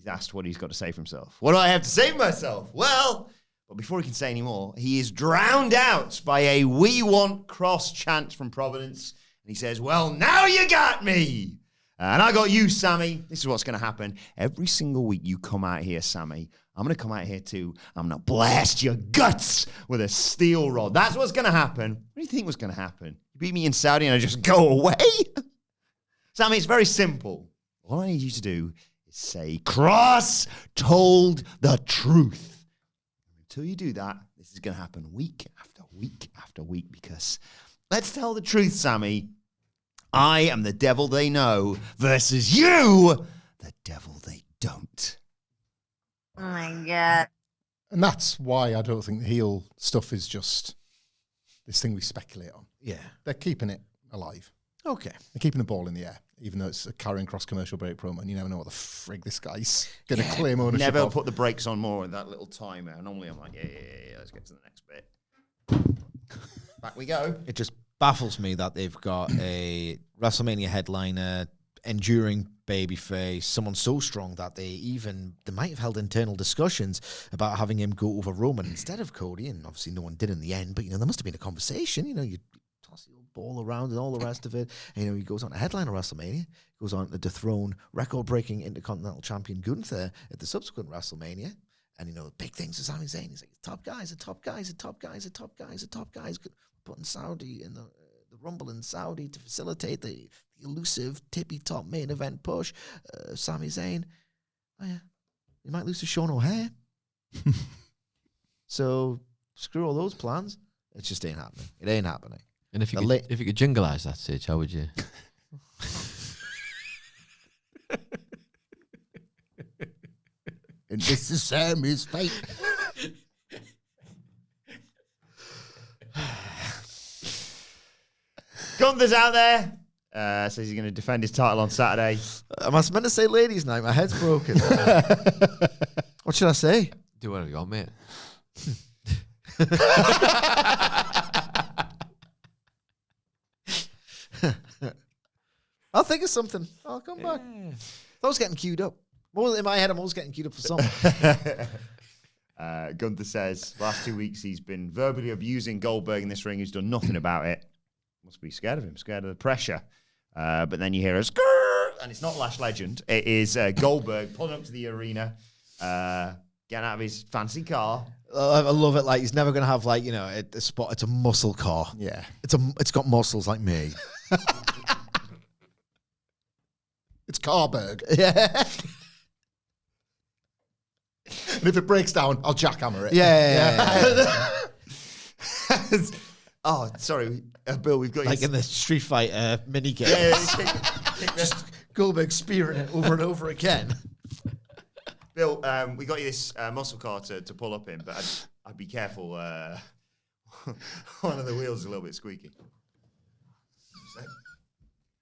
asked what he's got to say for himself. What do I have to say for myself? Well, but before he can say any more, he is drowned out by a "We Want Kross" chant from Providence. And he says, well, now you got me. And I got you, Sami. This is what's going to happen. Every single week you come out here, Sami. I'm going to come out here too. I'm going to blast your guts with a steel rod. That's what's going to happen. What do you think was going to happen? You beat me in Saudi and I just go away? Sami, it's very simple. All I need you to do is say, Kross told the truth. Until you do that, this is going to happen week after week after week because let's tell the truth, Sami. I am the devil they know versus you, the devil they don't. Oh my God. And that's why I don't think the heel stuff is just this thing we speculate on. Yeah. They're keeping it alive. Okay. They're keeping the ball in the air, even though it's a Karrion Kross commercial break promo, and you never know what the frig this guy's going to claim ownership Never of. put the brakes on more with that little timer. Normally I'm like, yeah, let's get to the next bit. Back we go. It just baffles me that they've got a WrestleMania headliner, enduring babyface, someone so strong that they might have held internal discussions about having him go over Roman instead of Cody, and obviously no one did in the end, but there must have been a conversation, you toss the old ball around and all the rest of it, and he goes on to headline WrestleMania, goes on to dethrone record-breaking Intercontinental Champion Gunther at the subsequent WrestleMania, and big things to Sami Zayn. He's like, top guys. Putting Saudi in the Rumble in Saudi to facilitate the elusive tippy-top main event push. Sami Zayn, oh yeah, he might lose to Sean O'Haire. So screw all those plans. It just ain't happening. It ain't happening. And if you could jingleize that stage, how would you? And this is Sami's fate. Gunther's out there. Says he's going to defend his title on Saturday. Am I meant to say ladies' night? My head's broken. What should I say? Do whatever you want, mate. I'll think of something. I'll come back. I was getting queued up. In my head, I'm always getting queued up for something. Gunther says last 2 weeks he's been verbally abusing Goldberg in this ring. He's done nothing about it. Must be scared of him, scared of the pressure. But then you hear a skrrr, and it's not Lash Legend. It is Goldberg pulling up to the arena, getting out of his fancy car. I love it. Like he's never gonna have like a spot. It's a muscle car. Yeah, it's got muscles like me. it's Carberg. Yeah. And if it breaks down, I'll jackhammer it. Yeah. Oh, sorry, Bill. We've got like in the Street Fighter mini game. Just Goldberg spearing it over and over again. Bill, we got you this muscle car to pull up in, but I'd be careful. One of the wheels is a little bit squeaky.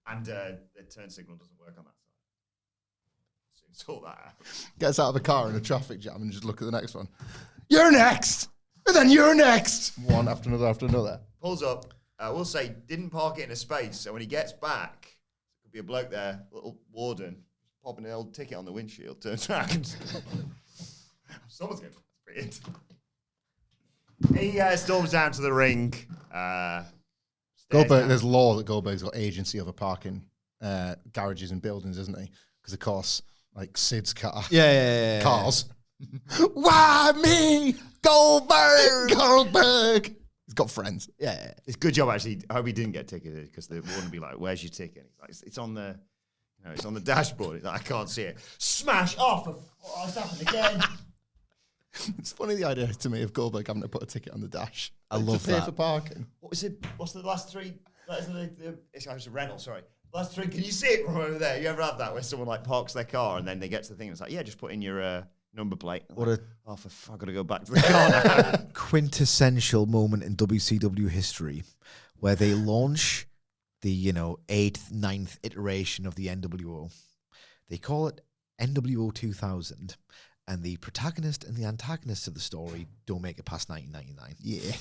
And the turn signal doesn't work on that side. So sort that out. Gets out of a car in a traffic jam and just look at the next one. You're next! And then you're next! One after another after another. Pulls up. We'll say, didn't park it in a space. So when he gets back, could be a bloke there, little warden, popping an old ticket on the windshield, turns around. Someone's going to He storms down to the ring. Goldberg, there's law that Goldberg's got agency over parking garages and buildings, isn't he? Because, of course, like Sid's car. Yeah. Cars. Why me? Goldberg! He's got friends. Yeah. It's a good job, actually. I hope he didn't get ticketed because they wouldn't be like, where's your ticket? He's like, it's on the... it's on the dashboard. He's like, I can't see it. Smash off! Oh, it's happened again. It's funny the idea to me of Goldberg having to put a ticket on the dash. I love to pay that. for parking. What was it? What's the last three? It's a rental, sorry. Last three, can you see it from over there? You ever have that where someone like parks their car and then they get to the thing and it's like, yeah, just put in your number plate. What a I've got to go back to the car now. quintessential moment in WCW history where they launch the 8th, 9th iteration of the NWO. They call it NWO 2000, and the protagonist and the antagonist of the story don't make it past 1999. Yeah.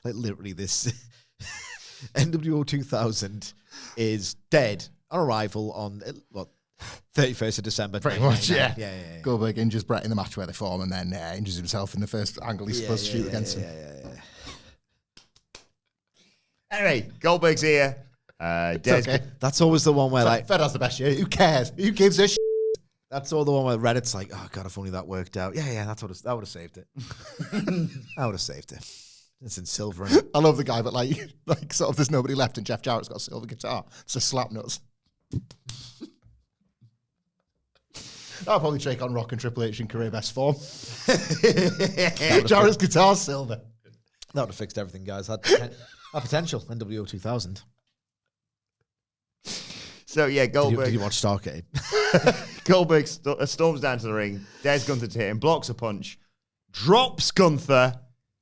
Like literally this NWO 2000 is dead on arrival on 31st of December. Pretty much, yeah. Yeah. Goldberg injures Brett in the match where they form and then injures himself in the first angle he's supposed to shoot against him. Yeah. Anyway, Goldberg's here. Okay. That's always the one where Fed has the best year. Who cares? Who gives a shit? That's all the one where Reddit's like, oh God, if only that worked out. Yeah, that would have saved it. I would have saved it. It's in silver. I love the guy, but like sort of there's nobody left and Jeff Jarrett's got a silver guitar. It's a slap nuts. I'll probably take on Rock and Triple H in career best form. Jarrett's guitar's silver. That would have fixed everything, guys. Had potential. NWO 2000. So yeah, Goldberg. Did you watch Starcade? Goldberg storms down to the ring. Dares Gunther to hit him, blocks a punch, drops Gunther,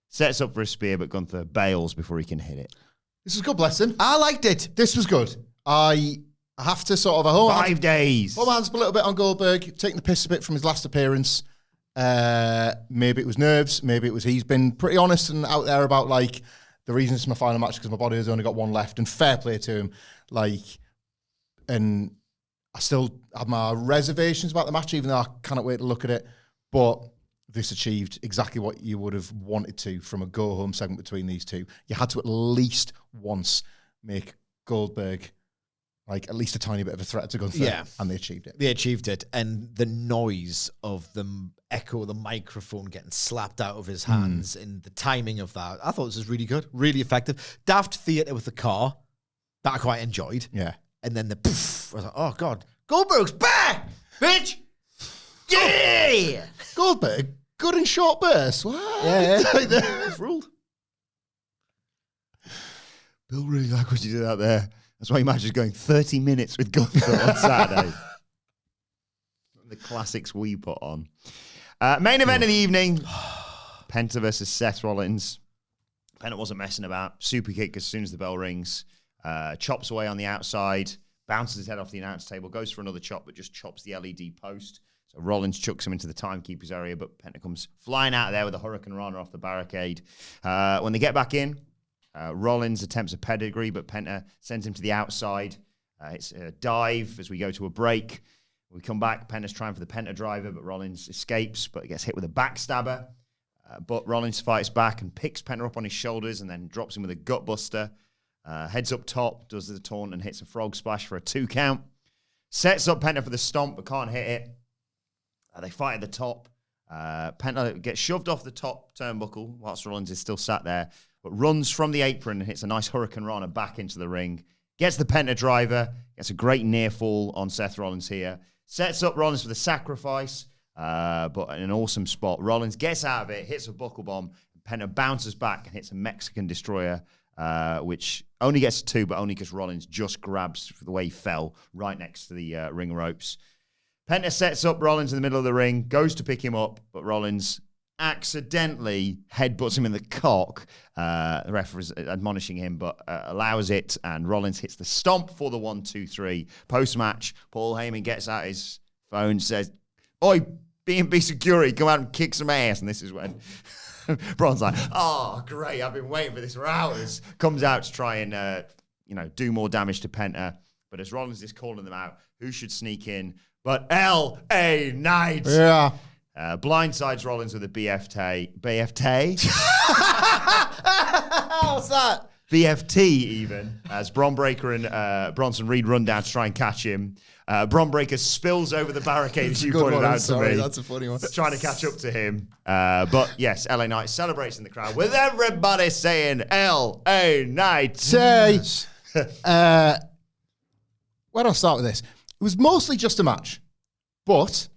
sets up for a spear, but Gunther bails before he can hit it. This was good, bless him. I liked it. This was good. I have to sort of... 5 days. Hold my hands up a little bit on Goldberg, taking the piss a bit from his last appearance. Maybe it was nerves. Maybe it was he's been pretty honest and out there about like the reason it's my final match because my body has only got one left, and fair play to him. And I still have my reservations about the match, even though I cannot wait to look at it. But this achieved exactly what you would have wanted to from a go-home segment between these two. You had to at least once make Goldberg like at least a tiny bit of a threat to Gunther. Yeah. And they achieved it. They achieved it. And the noise of the echo of the microphone getting slapped out of his hands and the timing of that, I thought this was really good, really effective. Daft theatre with the car, that I quite enjoyed. Yeah. And then the poof, I was like, oh God, Goldberg's back, bitch! Yeah! Goldberg, good in short bursts. What? Yeah. It's ruled. Bill really like what you did out there. That's why your match is going 30 minutes with Gunther on Saturday. The classics we put on. Main event of the evening. Penta versus Seth Rollins. Penta wasn't messing about. Super kick as soon as the bell rings. Chops away on the outside. Bounces his head off the announce table. Goes for another chop, but just chops the LED post. So Rollins chucks him into the timekeeper's area, but Penta comes flying out of there with a Hurricane Rana off the barricade. When they get back in, Rollins attempts a pedigree, but Penta sends him to the outside. It's a dive as we go to a break. We come back. Penta's trying for the Penta driver, but Rollins escapes, but gets hit with a backstabber. But Rollins fights back and picks Penta up on his shoulders and then drops him with a gutbuster. Heads up top, does the taunt and hits a frog splash for a 2 count. Sets up Penta for the stomp, but can't hit it. They fight at the top. Penta gets shoved off the top turnbuckle whilst Rollins is still sat there, but runs from the apron and hits a nice Hurricane Rana back into the ring. Gets the Penta driver, gets a great near fall on Seth Rollins here. Sets up Rollins for the sacrifice, but in an awesome spot. Rollins gets out of it, hits a buckle bomb. Penta bounces back and hits a Mexican destroyer, which only gets 2, but only because Rollins just grabs for the way he fell right next to the ring ropes. Penta sets up Rollins in the middle of the ring, goes to pick him up, but Rollins accidentally headbutts him in the cock. The ref is admonishing him, but allows it, and Rollins hits the stomp for the 1, 2, 3. Post-match, Paul Heyman gets out his phone, says, "Oi, B&B security, come out and kick some ass." And this is when Bron's like, "Oh, great, I've been waiting for this for hours." Comes out to try and, do more damage to Penta. But as Rollins is calling them out, who should sneak in but L.A. Knight? Yeah. Blindsides Rollins with a BFT. BFT? What's that? BFT even, as Bron Breakker and Bronson Reed run down to try and catch him. Bron Breakker spills over the barricade, as you pointed out to me. That's a funny one. Trying to catch up to him. But yes, LA Knight celebrates in the crowd with everybody saying LA Knight. Say, where do I start with this? It was mostly just a match. But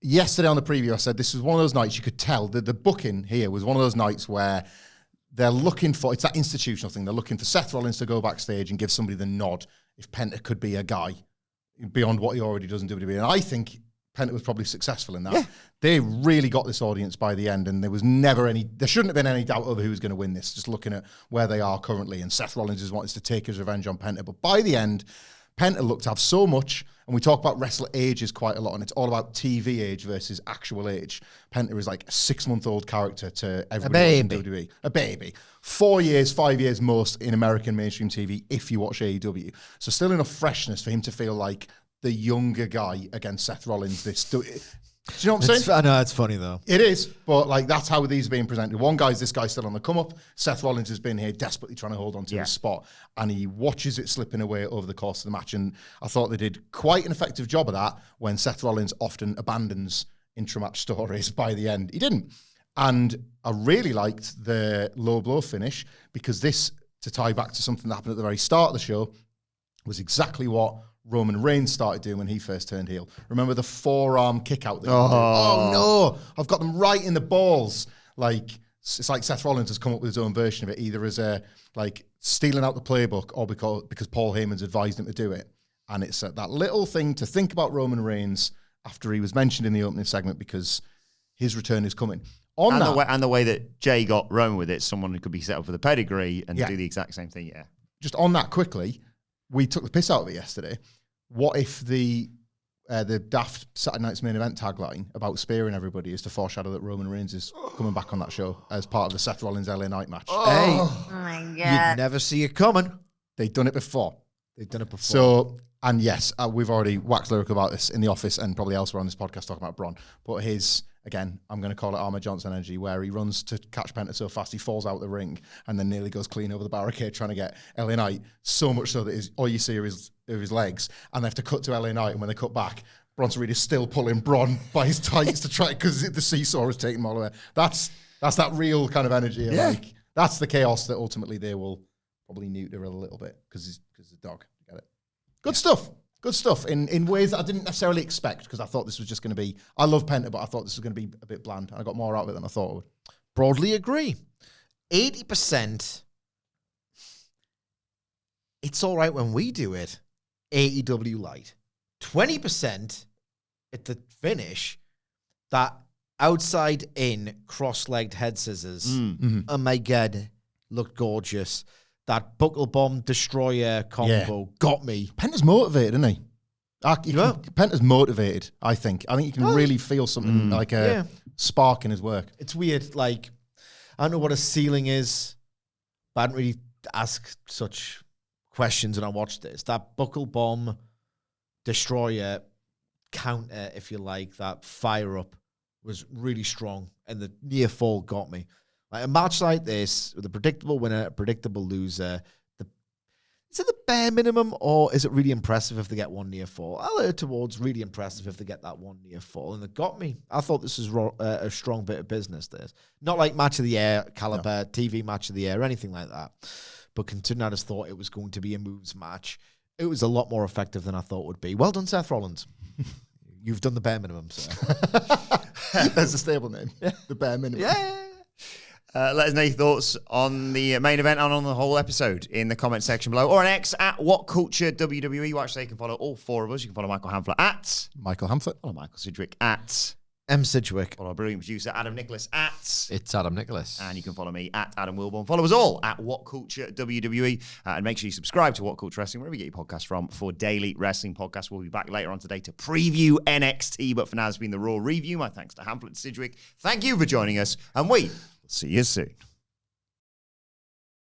yesterday on the preview, I said this was one of those nights you could tell that the booking here was one of those nights where they're looking for, it's that institutional thing, they're looking for Seth Rollins to go backstage and give somebody the nod if Penta could be a guy beyond what he already does in WWE. And I think Penta was probably successful in that. Yeah. They really got this audience by the end, and there shouldn't have been any doubt over who was going to win this, just looking at where they are currently. And Seth Rollins is wanting to take his revenge on Penta. But by the end, Penta looked to have so much, and we talk about wrestler ages quite a lot, and it's all about TV age versus actual age. Penta is like a 6-month-old character to everybody in WWE. A baby. 4 years, 5 years most in American mainstream TV if you watch AEW. So still enough freshness for him to feel like the younger guy against Seth Rollins. Do you know what I'm saying? I know, it's funny though. It is, but like that's how these are being presented. This guy's still on the come up. Seth Rollins has been here desperately trying to hold on to his spot, and he watches it slipping away over the course of the match. And I thought they did quite an effective job of that when Seth Rollins often abandons intra-match stories by the end. He didn't. And I really liked the low blow finish, because this, to tie back to something that happened at the very start of the show, was exactly what Roman Reigns started doing when he first turned heel. Remember the forearm kick out? Oh no, I've got them right in the balls. Like, it's like Seth Rollins has come up with his own version of it, either as a like stealing out the playbook or because Paul Heyman's advised him to do it. And it's that little thing to think about Roman Reigns after he was mentioned in the opening segment, because his return is coming. And the way that Jey got Roman with it, someone who could be set up for the pedigree and do the exact same thing. Yeah. Just on that quickly, we took the piss out of it yesterday. What if the daft Saturday Night's Main Event tagline about spearing everybody is to foreshadow that Roman Reigns is coming back on that show as part of the Seth Rollins LA Knight match? Oh my God. You'd never see it coming. They've done it before. So, and yes, we've already waxed lyrical about this in the office and probably elsewhere on this podcast talking about Bron. But again, I'm going to call it Ahmed Johnson energy, where he runs to catch Penta so fast he falls out the ring and then nearly goes clean over the barricade trying to get LA Knight, so much so that all you see are his legs, and they have to cut to LA Knight, and when they cut back, Bronson Reed is still pulling Bron by his tights to try, because the seesaw is taking him all the way. That's that real kind of energy. Yeah. Like, that's the chaos that ultimately they will probably neuter a little bit because he's a dog. Get it? Good stuff. Good stuff in ways that I didn't necessarily expect, because I thought this was just going to be, I love Penta, but I thought this was going to be a bit bland. I got more out of it than I thought I would. Broadly agree. 80%, it's all right when we do it, AEW light. 20% at the finish, that outside in cross-legged head scissors. Oh my God, looked gorgeous. That buckle bomb destroyer combo got me. Penta's motivated, isn't he? Penta's motivated, I think. I think you can really feel something like a spark in his work. It's weird. Like, I don't know what a ceiling is, but I don't really ask such questions when I watched this. That buckle bomb, destroyer, counter, if you like, that fire up was really strong, and the near fall got me. Like a match like this, with a predictable winner, a predictable loser, is it the bare minimum, or is it really impressive if they get one near fall? I'll err towards really impressive if they get that one near fall, and it got me. I thought this was a strong bit of business. This not like match of the year caliber, TV match of the year, or anything like that. But considering I just thought it was going to be a moves match, it was a lot more effective than I thought it would be. Well done, Seth Rollins. You've done the bare minimum, sir. There's a stable name. Yeah. The bare minimum. Yeah. Let us know your thoughts on the main event and on the whole episode in the comment section below, or on X at WhatCulture WWE. Watch so you can follow all four of us. You can follow Michael Hamflett at Michael Hamflett. Follow Michael Sidgwick at M. Sidgwick. Follow our brilliant producer Adam Nicholas at It's Adam Nicholas. And you can follow me at Adam Wilbourn. Follow us all at WhatCulture WWE. And make sure you subscribe to WhatCulture Wrestling, wherever you get your podcasts from, for daily wrestling podcasts. We'll be back later on today to preview NXT. But for now, it's been the Raw review. My thanks to Hamflett and Sidgwick. Thank you for joining us. And we will see you soon.